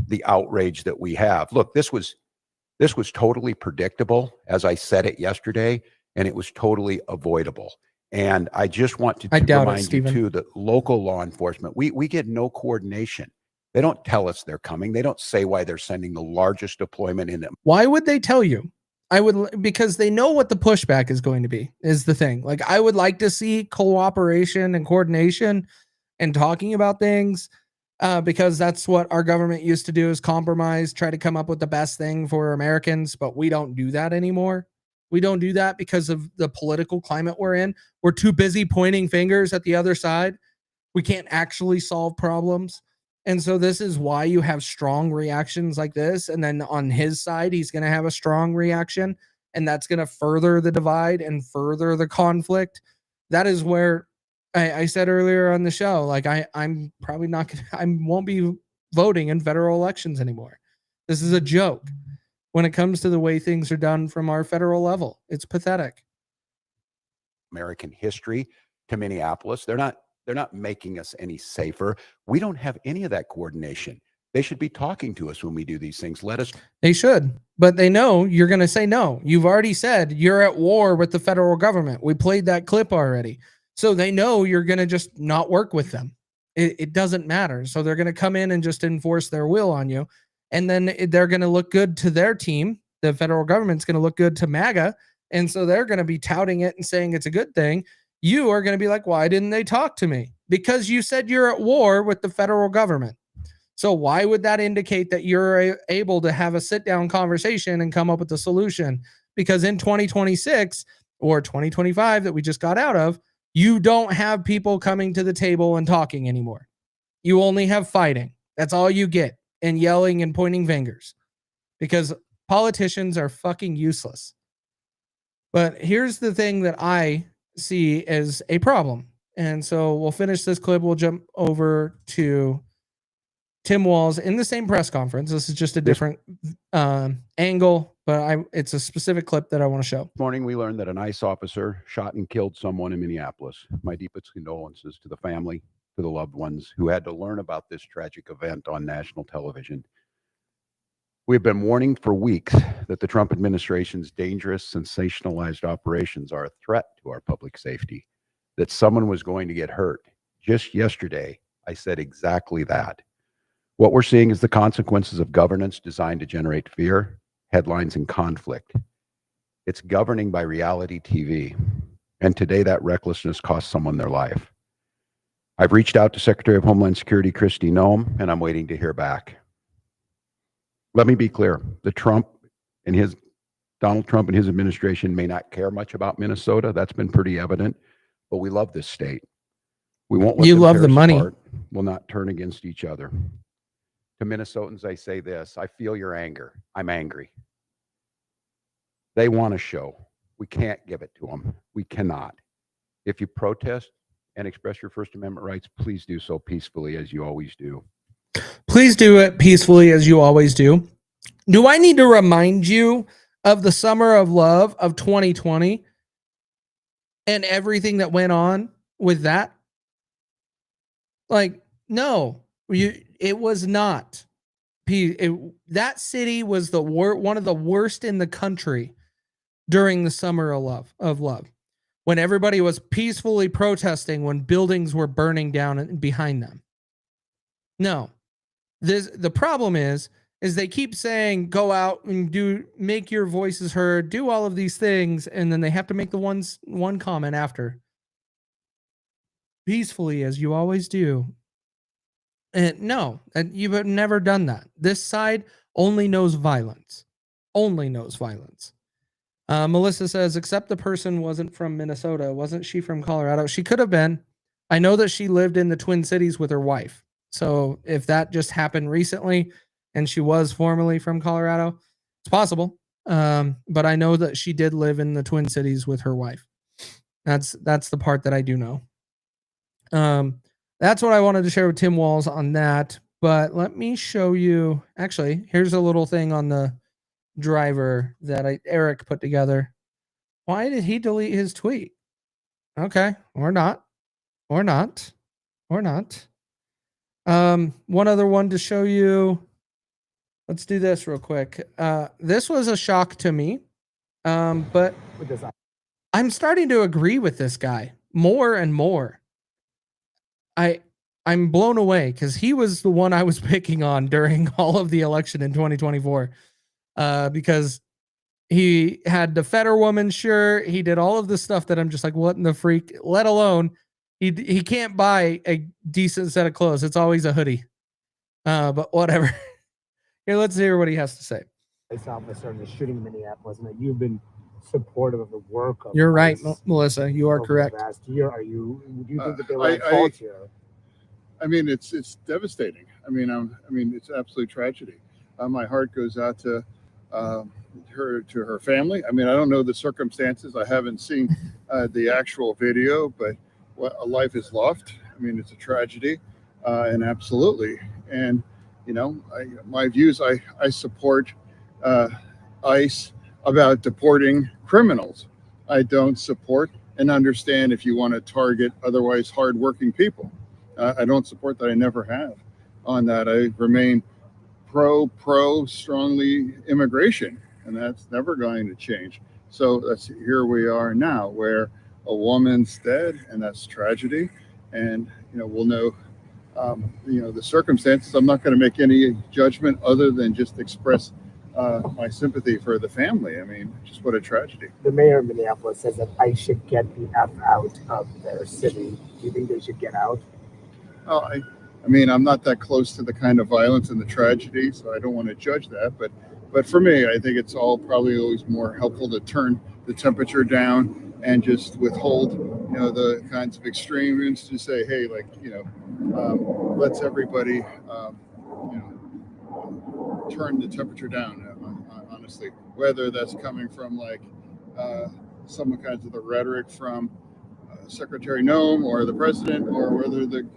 the outrage that we have. Look, this was totally predictable, as I said it yesterday, and it was totally avoidable. And I just want to remind you too that local law enforcement, we get no coordination. They don't tell us they're coming. They don't say why they're sending the largest deployment in them. Why would they tell you? Because they know what the pushback is going to be, is the thing. Like, I would like to see cooperation and coordination and talking about things. Because that's what our government used to do, is compromise, try to come up with the best thing for Americans, but we don't do that anymore. We don't do that because of the political climate we're in. We're too busy pointing fingers at the other side. We can't actually solve problems. And so this is why you have strong reactions like this. And then on his side, he's going to have a strong reaction, and that's going to further the divide and further the conflict. That is where I said earlier on the show, like, I'm probably not going to, I won't be voting in federal elections anymore. This is a joke when it comes to the way things are done from our federal level. It's pathetic. American history to Minneapolis. They're not making us any safer. We don't have any of that coordination. They should be talking to us when we do these things. They should, but they know you're going to say no. You've already said you're at war with the federal government. We played that clip already. So they know you're going to just not work with them. It doesn't matter. So they're going to come in and just enforce their will on you. And then they're going to look good to their team. The federal government's going to look good to MAGA. And so they're going to be touting it and saying it's a good thing. You are going to be like, why didn't they talk to me? Because you said you're at war with the federal government. So why would that indicate that you're able to have a sit-down conversation and come up with a solution? Because in 2026 or 2025 that we just got out of, you don't have people coming to the table and talking anymore. You only have fighting. That's all you get, and yelling and pointing fingers, because politicians are fucking useless. But here's the thing that I see as a problem. And so we'll finish this clip. We'll jump over to Tim Walz in the same press conference. This is just a different angle, but it's a specific clip that I want to show. This morning, we learned that an ICE officer shot and killed someone in Minneapolis. My deepest condolences to the family, to the loved ones who had to learn about this tragic event on national television. We've been warning for weeks that the Trump administration's dangerous, sensationalized operations are a threat to our public safety, that someone was going to get hurt. Just yesterday, I said exactly that. What we're seeing is the consequences of governance designed to generate fear, headlines, and conflict. It's governing by reality TV. And today that recklessness cost someone their life. I've reached out to Secretary of Homeland Security, Kristi Noem, and I'm waiting to hear back. Let me be clear. Donald Trump and his administration may not care much about Minnesota. That's been pretty evident. But we love this state. We won't let them tear us apart. We'll not turn against each other. To Minnesotans, I say this. I feel your anger. I'm angry. They want a show. We can't give it to them. We cannot. If you protest and express your First Amendment rights, please do so peacefully as you always do. Please do it peacefully as you always do. Do I need to remind you of the summer of love of 2020 and everything that went on with that? Like, no, it was not. That city was one of the worst in the country during the summer of love, when everybody was peacefully protesting, when buildings were burning down behind them. No, the problem is they keep saying, go out and make your voices heard, do all of these things. And then they have to make the one comment after, peacefully as you always do. And no, and you've never done that. This side only knows violence. Melissa says, except the person wasn't from Minnesota. Wasn't she from Colorado? She could have been. I know that she lived in the Twin Cities with her wife. So if that just happened recently and she was formerly from Colorado, it's possible. But I know that she did live in the Twin Cities with her wife. That's the part that I do know. That's what I wanted to share with Tim Walz on that. But let me show you. Actually, here's a little thing on the driver that Eric put together. Why did he delete his tweet? Okay, or not. One other one to show you. Let's do this real quick. This was a shock to me, but I'm starting to agree with this guy more and more. I'm blown away because he was the one I was picking on during all of the election in 2024. Because he had the Fetterwoman shirt, he did all of this stuff that I'm just like, what in the freak? Let alone he can't buy a decent set of clothes. It's always a hoodie. But whatever. Here, let's hear what he has to say. Police officer in the shooting in Minneapolis, and that you've been supportive of the work of. You're right, Melissa. You are correct. Last year, do you think that they were at fault here? I mean, it's devastating. I mean, it's absolute tragedy. My heart goes out to her family. I mean, I don't know the circumstances. I haven't seen the actual video, but a life is lost. I mean, it's a tragedy, and absolutely. And my views. I support ICE about deporting criminals. I don't support and understand if you want to target otherwise hardworking people. I don't support that. I never have on that. I remain pro strongly immigration, and that's never going to change. So here we are now, where a woman's dead, and that's tragedy. And we'll know the circumstances. I'm not going to make any judgment other than just express my sympathy for the family. I mean, just what a tragedy. The mayor of Minneapolis says that ICE should get the F out of their city. Do you think they should get out? Oh, I mean, I'm not that close to the kind of violence and the tragedy, so I don't want to judge that. But for me, I think it's all probably always more helpful to turn the temperature down and just withhold, the kinds of extremes, to say, hey, let's everybody, turn the temperature down. Honestly, whether that's coming from some kinds of the rhetoric from Secretary Noem or the president, or whether the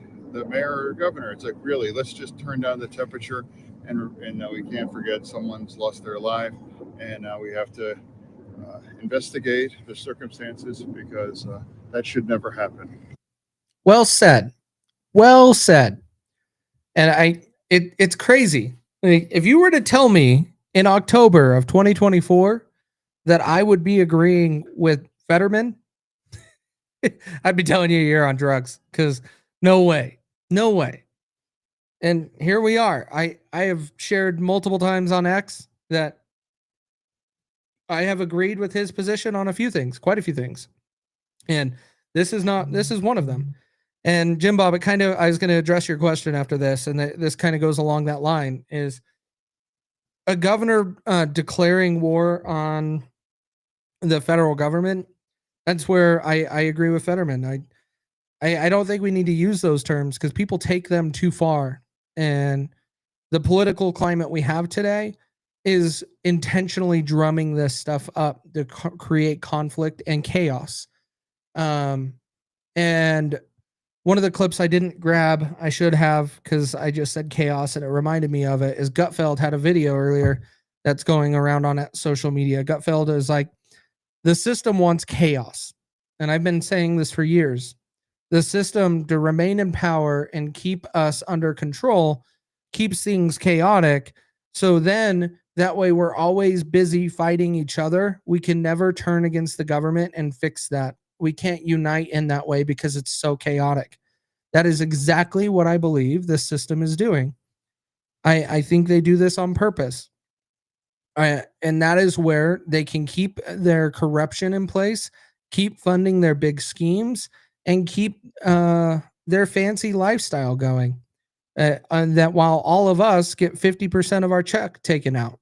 mayor or governor. It's like, really, let's just turn down the temperature, and we can't forget someone's lost their life, and now we have to investigate the circumstances, because that should never happen. Well said. And it's crazy. If you were to tell me in October of 2024 that I would be agreeing with Fetterman, I'd be telling you you're on drugs, because no way. And here we are. I have shared multiple times on X that I have agreed with his position on a few things, quite a few things. And this is one of them. And Jim Bob, I was going to address your question after this, and this kind of goes along that line, is a governor declaring war on the federal government. That's where I agree with Fetterman. I don't think we need to use those terms because people take them too far. And the political climate we have today is intentionally drumming this stuff up to create conflict and chaos. And one of the clips I didn't grab, I should have, because I just said chaos and it reminded me of it, is Gutfeld had a video earlier that's going around on social media. Gutfeld is like, the system wants chaos. And I've been saying this for years. The system, to remain in power and keep us under control, keeps things chaotic. So then that way we're always busy fighting each other. We can never turn against the government and fix that. We can't unite in that way because it's so chaotic. That is exactly what I believe this system is doing. I think they do this on purpose. And that is where they can keep their corruption in place, keep funding their big schemes, and keep their fancy lifestyle going. And that while all of us get 50% of our check taken out,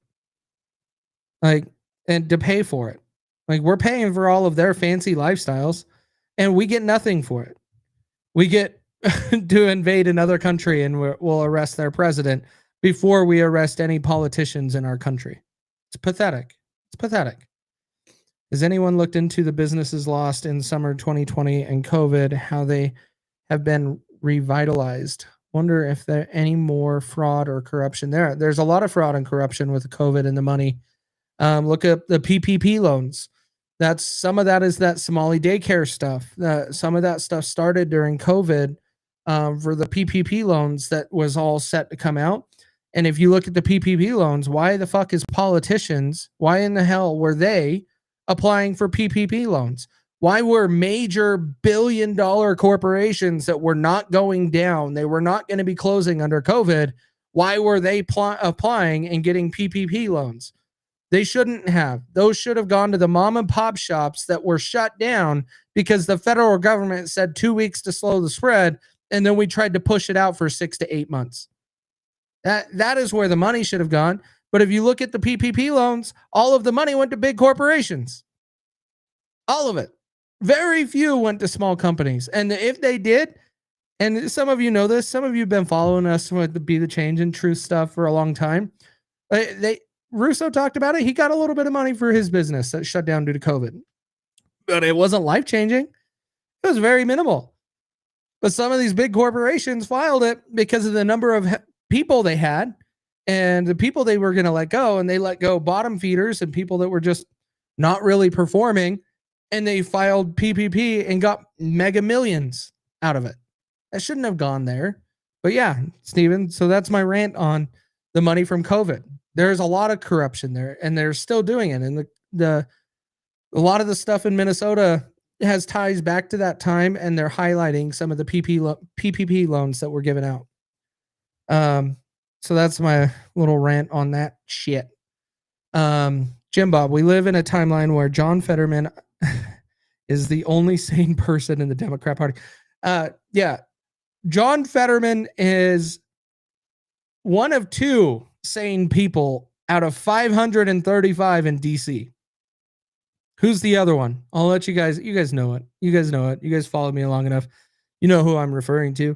and to pay for it. Like, we're paying for all of their fancy lifestyles and we get nothing for it. We get to invade another country and we'll arrest their president before we arrest any politicians in our country. It's pathetic. It's pathetic. Has anyone looked into the businesses lost in summer 2020 and COVID, how they have been revitalized? Wonder if there any more fraud or corruption there. There's a lot of fraud and corruption with COVID and the money. Look at the PPP loans. Some of that is that Somali daycare stuff. Some of that stuff started during COVID for the PPP loans that was all set to come out. And if you look at the PPP loans, why the fuck is politicians, why in the hell were they applying for PPP loans? Why were major billion-dollar corporations that were not going down, they were not going to be closing under COVID, why were they applying and getting PPP loans? They shouldn't have. Those should have gone to the mom and pop shops that were shut down because the federal government said 2 weeks to slow the spread, and then we tried to push it out for 6 to 8 months. That is where the money should have gone. But if you look at the PPP loans, all of the money went to big corporations. All of it. Very few went to small companies. And if they did, and some of you know this, some of you have been following us with the Be the Change and Truth stuff for a long time. Russo talked about it. He got a little bit of money for his business that shut down due to COVID. But it wasn't life-changing. It was very minimal. But some of these big corporations filed it because of the number of people they had and the people they were going to let go. And they let go bottom feeders and people that were just not really performing. And they filed PPP and got mega millions out of it. That shouldn't have gone there. But yeah, Steven, so that's my rant on the money from COVID. There's a lot of corruption there, and they're still doing it. And a lot of the stuff in Minnesota has ties back to that time, and they're highlighting some of the PPP loans that were given out. So that's my little rant on that shit. Jim Bob, we live in a timeline where John Fetterman is the only sane person in the Democrat Party. Yeah, John Fetterman is one of two sane people out of 535 in DC. Who's the other one? I'll let you guys know it. You guys know it. You guys followed me long enough. You know who I'm referring to.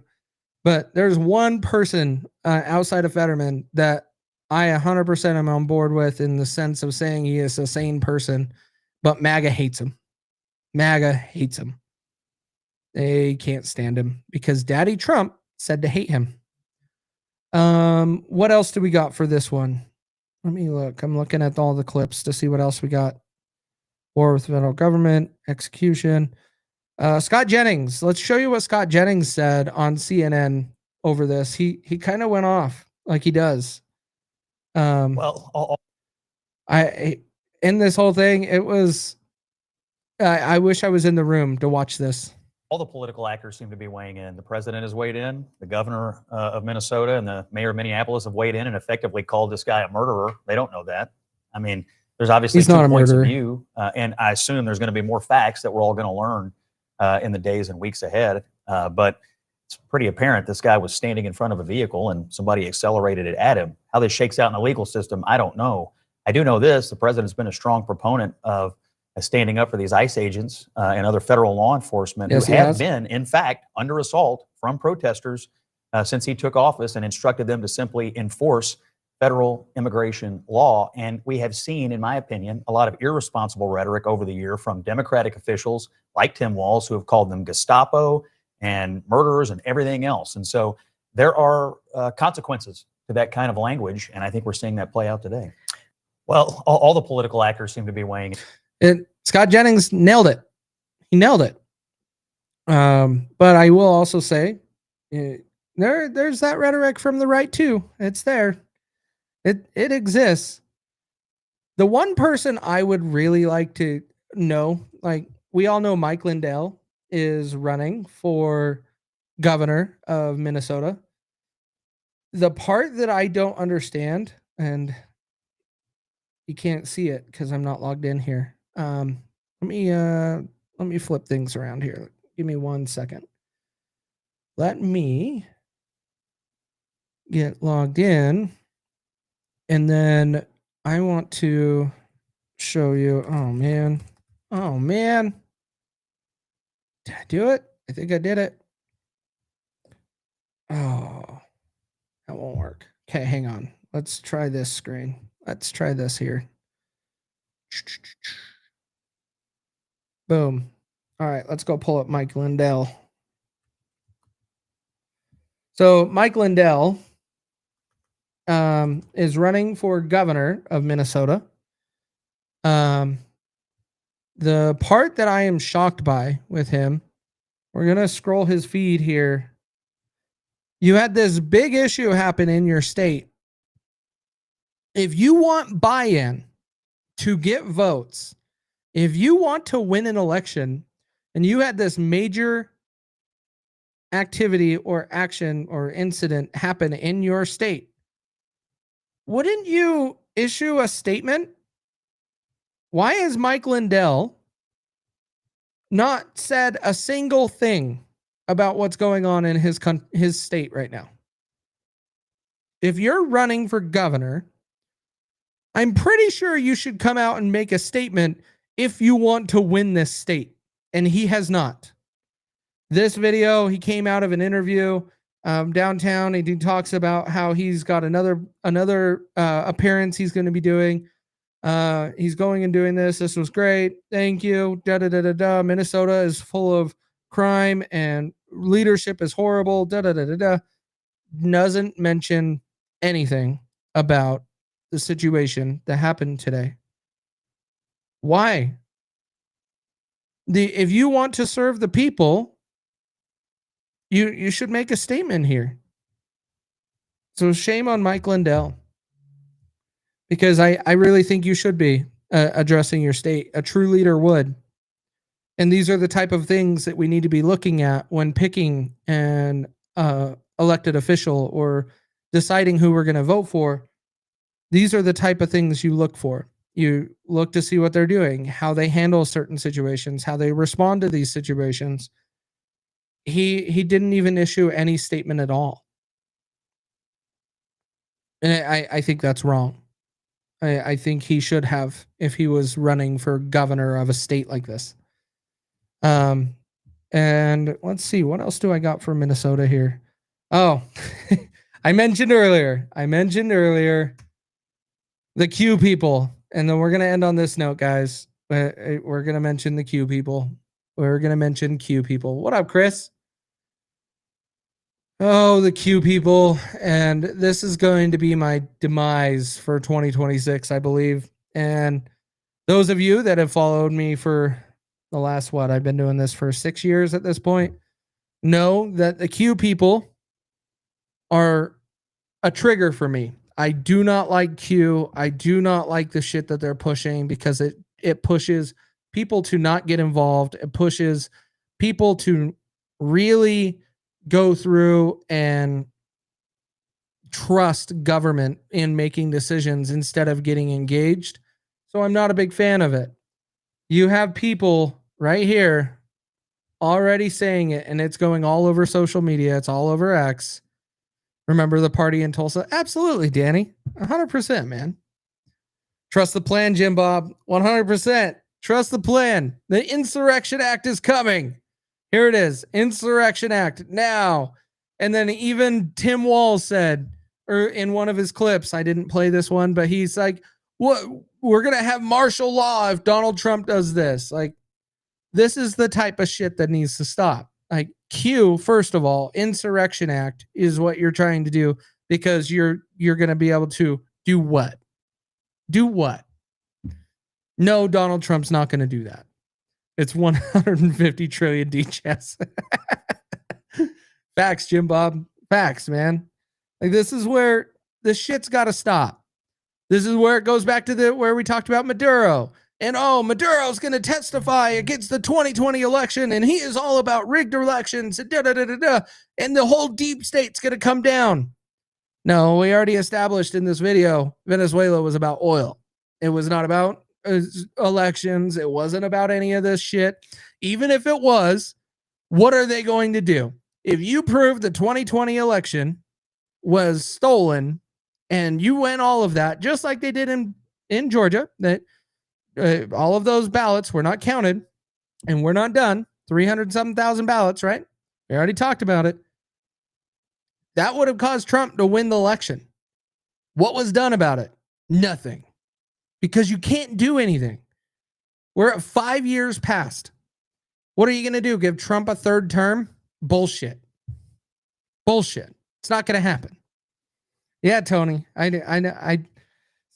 But there's one person outside of Fetterman that I 100% am on board with in the sense of saying he is a sane person, but MAGA hates him. MAGA hates him. They can't stand him because Daddy Trump said to hate him. What else do we got for this one? Let me look. I'm looking at all the clips to see what else we got. War with the federal government, execution. Scott Jennings. Let's show you what Scott Jennings said on CNN over this. He kind of went off like he does. In this whole thing, it was. I wish I was in the room to watch this. All the political actors seem to be weighing in. The president has weighed in. The governor of Minnesota and the mayor of Minneapolis have weighed in and effectively called this guy a murderer. They don't know that. I mean, There's obviously He's not two a points of murderer. view, and I assume there's going to be more facts that we're all going to learn in the days and weeks ahead. But it's pretty apparent this guy was standing in front of a vehicle and somebody accelerated it at him. How this shakes out in the legal system, I don't know. I do know this: the president's been a strong proponent of standing up for these ICE agents and other federal law enforcement Yes, who he have has. been, in fact, under assault from protesters since he took office, and instructed them to simply enforce federal immigration law. And we have seen, in my opinion, a lot of irresponsible rhetoric over the year from Democratic officials like Tim Walz, who have called them Gestapo and murderers and everything else. And so there are consequences to that kind of language, and I think we're seeing that play out today. Well, all the political actors seem to be weighing in. Scott Jennings nailed it. He nailed it. But I will also say, there's that rhetoric from the right too. It's there. It exists. The one person I would really like to know, like we all know Mike Lindell is running for governor of Minnesota. The part that I don't understand, and you can't see it because I'm not logged in here. Let me flip things around here. Give me 1 second. Let me get logged in. And then I want to show you. Oh, man. Oh, man. Did I do it? I think I did it. Oh, that won't work. Okay, hang on. Let's try this screen. Let's try this here. Boom. All right, let's go pull up Mike Lindell. So Mike Lindell is running for governor of Minnesota. The part that I am shocked by with him, we're going to scroll his feed here. You had this big issue happen in your state. If you want buy-in to get votes, if you want to win an election, and you had this major activity or action or incident happen in your state, wouldn't you issue a statement? Why has Mike Lindell not said a single thing about what's going on in his state right now? If you're running for governor, I'm pretty sure you should come out and make a statement if you want to win this state. And he has not. This video, he came out of an interview downtown. He talks about how he's got another appearance he's going to be doing. He's going and doing this. This was great. Thank you. Da da da da da. Minnesota is full of crime and leadership is horrible. Da da da da da. Doesn't mention anything about the situation that happened today. Why? If you want to serve the people, you should make a statement here. So shame on Mike Lindell, because I really think you should be addressing your state. A true leader would. And these are the type of things that we need to be looking at when picking an elected official or deciding who we're going to vote for. These are the type of things you look for. You look to see what they're doing, how they handle certain situations, how they respond to these situations. He didn't even issue any statement at all. And I think that's wrong. I think he should have, if he was running for governor of a state like this. And let's see, what else do I got for Minnesota here? Oh, I mentioned earlier the Q people. And then we're going to end on this note, guys. We're going to mention the Q people. We're going to mention Q people. What up, Chris? Oh, the Q people. And this is going to be my demise for 2026, I believe. And those of you that have followed me for the last, I've been doing this for 6 years at this point, know that the Q people are a trigger for me. I do not like Q. I do not like the shit that they're pushing, because it pushes people to not get involved. It pushes people to really go through and trust government in making decisions instead of getting engaged. So I'm not a big fan of it. You have people right here already saying it, and it's going all over social media. It's all over X. Remember the party in Tulsa? Absolutely, Danny. 100%, man. Trust the plan, Jim Bob. 100%. Trust the plan. The Insurrection Act is coming. Here it is. Insurrection Act now. And then even Tim Walz said, or in one of his clips, I didn't play this one, but he's like, "What? We're going to have martial law if Donald Trump does this." Like, this is the type of shit that needs to stop. Like, first of all, Insurrection Act is what you're trying to do because you're going to be able to do what? Do what? No, Donald Trump's not going to do that. It's 150 trillion DChess. Facts, Jim Bob. Facts, man. Like, this is where this shit's got to stop. This is where it goes back to where we talked about Maduro. And Maduro's going to testify against the 2020 election, and he is all about rigged elections, and and the whole deep state's going to come down. No, we already established in this video, Venezuela was about oil. It was not about elections. It wasn't about any of this shit. Even if it was, what are they going to do? If you prove the 2020 election was stolen and you win all of that, just like they did in Georgia, that all of those ballots were not counted and we're not done. 300,000 ballots, right? We already talked about it. That would have caused Trump to win the election. What was done about it? Nothing. Because you can't do anything. We're at 5 years past. What are you going to do? Give Trump a third term? Bullshit. Bullshit. It's not going to happen. Yeah, Tony. I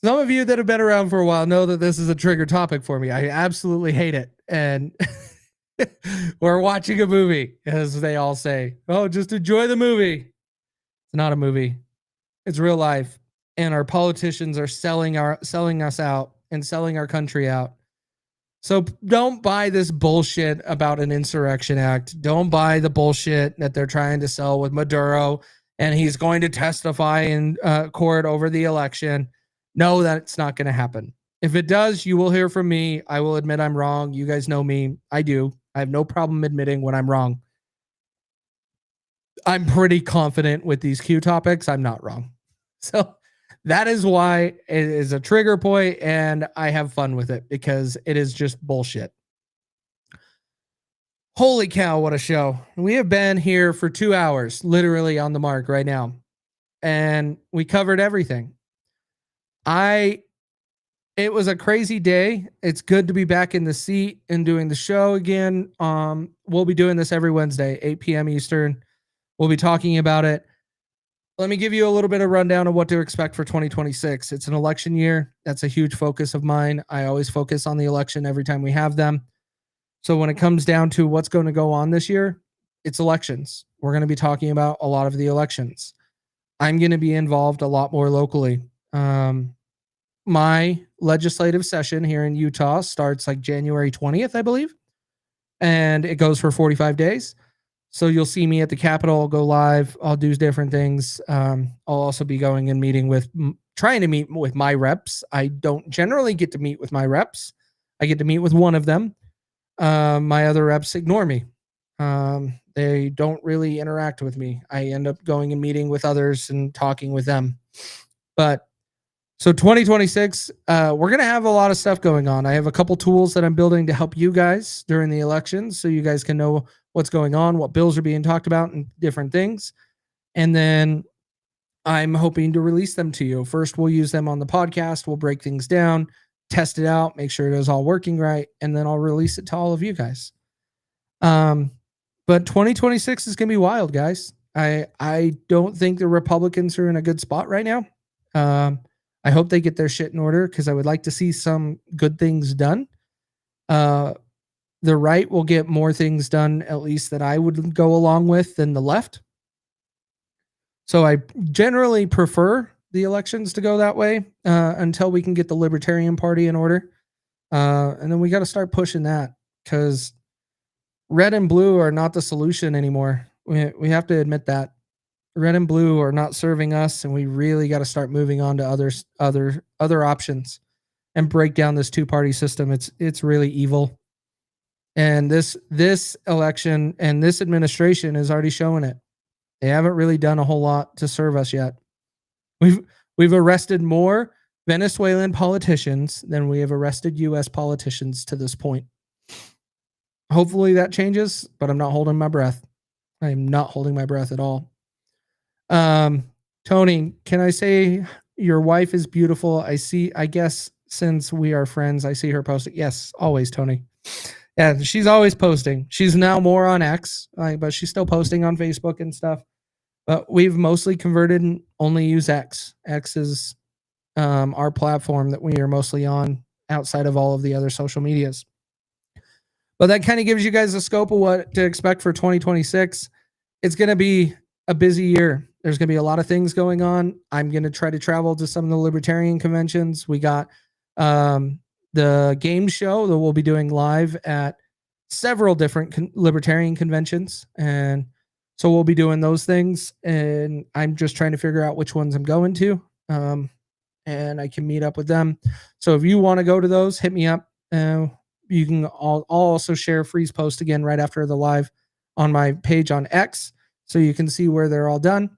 some of you that have been around for a while know that this is a trigger topic for me. I absolutely hate it. And we're watching a movie, as they all say. Oh, just enjoy the movie. It's not a movie. It's real life. And our politicians are selling us out and selling our country out. So don't buy this bullshit about an insurrection act. Don't buy the bullshit that they're trying to sell with Maduro and he's going to testify in court over the election. No, that's not going to happen. If it does, you will hear from me. I will admit I'm wrong. You guys know me. I do. I have no problem admitting when I'm wrong. I'm pretty confident with these Q topics. I'm not wrong. So that is why it is a trigger point, and I have fun with it because it is just bullshit. Holy cow, what a show. We have been here for 2 hours, literally on the mark right now. And we covered everything. It was a crazy day. It's good to be back in the seat and doing the show again. We'll be doing this every Wednesday, 8 p.m. Eastern. We'll be talking about it. Let me give you a little bit of rundown of what to expect for 2026. It's an election year. That's a huge focus of mine. I always focus on the election every time we have them. So when it comes down to what's going to go on this year, it's elections. We're going to be talking about a lot of the elections. I'm going to be involved a lot more locally. My legislative session here in Utah starts like January 20th, I believe. And it goes for 45 days. So you'll see me at the Capitol, I'll go live. I'll do different things. I'll also be going and trying to meet with my reps. I don't generally get to meet with my reps. I get to meet with one of them. My other reps ignore me. They don't really interact with me. I end up going and meeting with others and talking with them. But so 2026, we're going to have a lot of stuff going on. I have a couple tools that I'm building to help you guys during the elections so you guys can know what's going on, what bills are being talked about, and different things. And then I'm hoping to release them to you. First, we'll use them on the podcast. We'll break things down, test it out, make sure it is all working right, and then I'll release it to all of you guys. But 2026 is going to be wild, guys. I don't think the Republicans are in a good spot right now. I hope they get their shit in order because I would like to see some good things done. The right will get more things done, at least that I would go along with, than the left. So I generally prefer the elections to go that way until we can get the Libertarian Party in order. And then we got to start pushing that because red and blue are not the solution anymore. We have to admit that. Red and blue are not serving us, and we really got to start moving on to other options. and break down this two-party system. It's really evil. And this election and this administration is already showing it. They haven't really done a whole lot to serve us yet. We've arrested more Venezuelan politicians than we have arrested US politicians to this point. Hopefully that changes, but I'm not holding my breath. I am not holding my breath at all. Tony, can I say your wife is beautiful? I guess since we are friends, I see her posting. Yes, always, Tony. Yeah, she's always posting. She's now more on X, but she's still posting on Facebook and stuff. But we've mostly converted and only use X. X is our platform that we are mostly on outside of all of the other social medias. But that kind of gives you guys a scope of what to expect for 2026. It's going to be a busy year. There's going to be a lot of things going on. I'm going to try to travel to some of the libertarian conventions. We got the game show that we'll be doing live at several different libertarian conventions. And so we'll be doing those things. And I'm just trying to figure out which ones I'm going to. And I can meet up with them. So if you want to go to those, hit me up. You can I'll also share Free's post again right after the live on my page on X, so you can see where they're all done.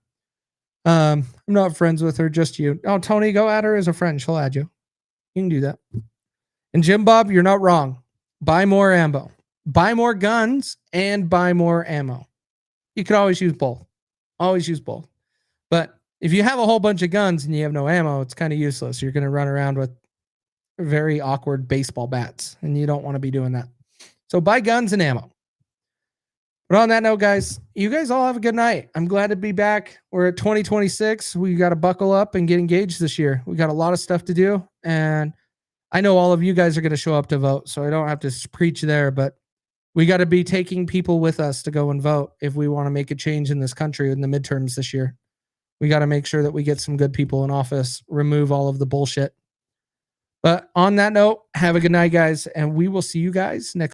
I'm not friends with her, just you. Oh, Tony, go add her as a friend. She'll add you. You can do that. And Jim Bob, you're not wrong. Buy more ammo. Buy more guns and buy more ammo. You could always use both. Always use both. But if you have a whole bunch of guns and you have no ammo, it's kind of useless. You're going to run around with very awkward baseball bats, and you don't want to be doing that. So buy guns and ammo. But on that note, guys, you guys all have a good night. I'm glad to be back. We're at 2026. We got to buckle up and get engaged this year. We got a lot of stuff to do, and I know all of you guys are going to show up to vote, so I don't have to preach there, but we got to be taking people with us to go and vote if we want to make a change in this country in the midterms this year. We got to make sure that we get some good people in office, remove all of the bullshit. But on that note, have a good night, guys, and we will see you guys next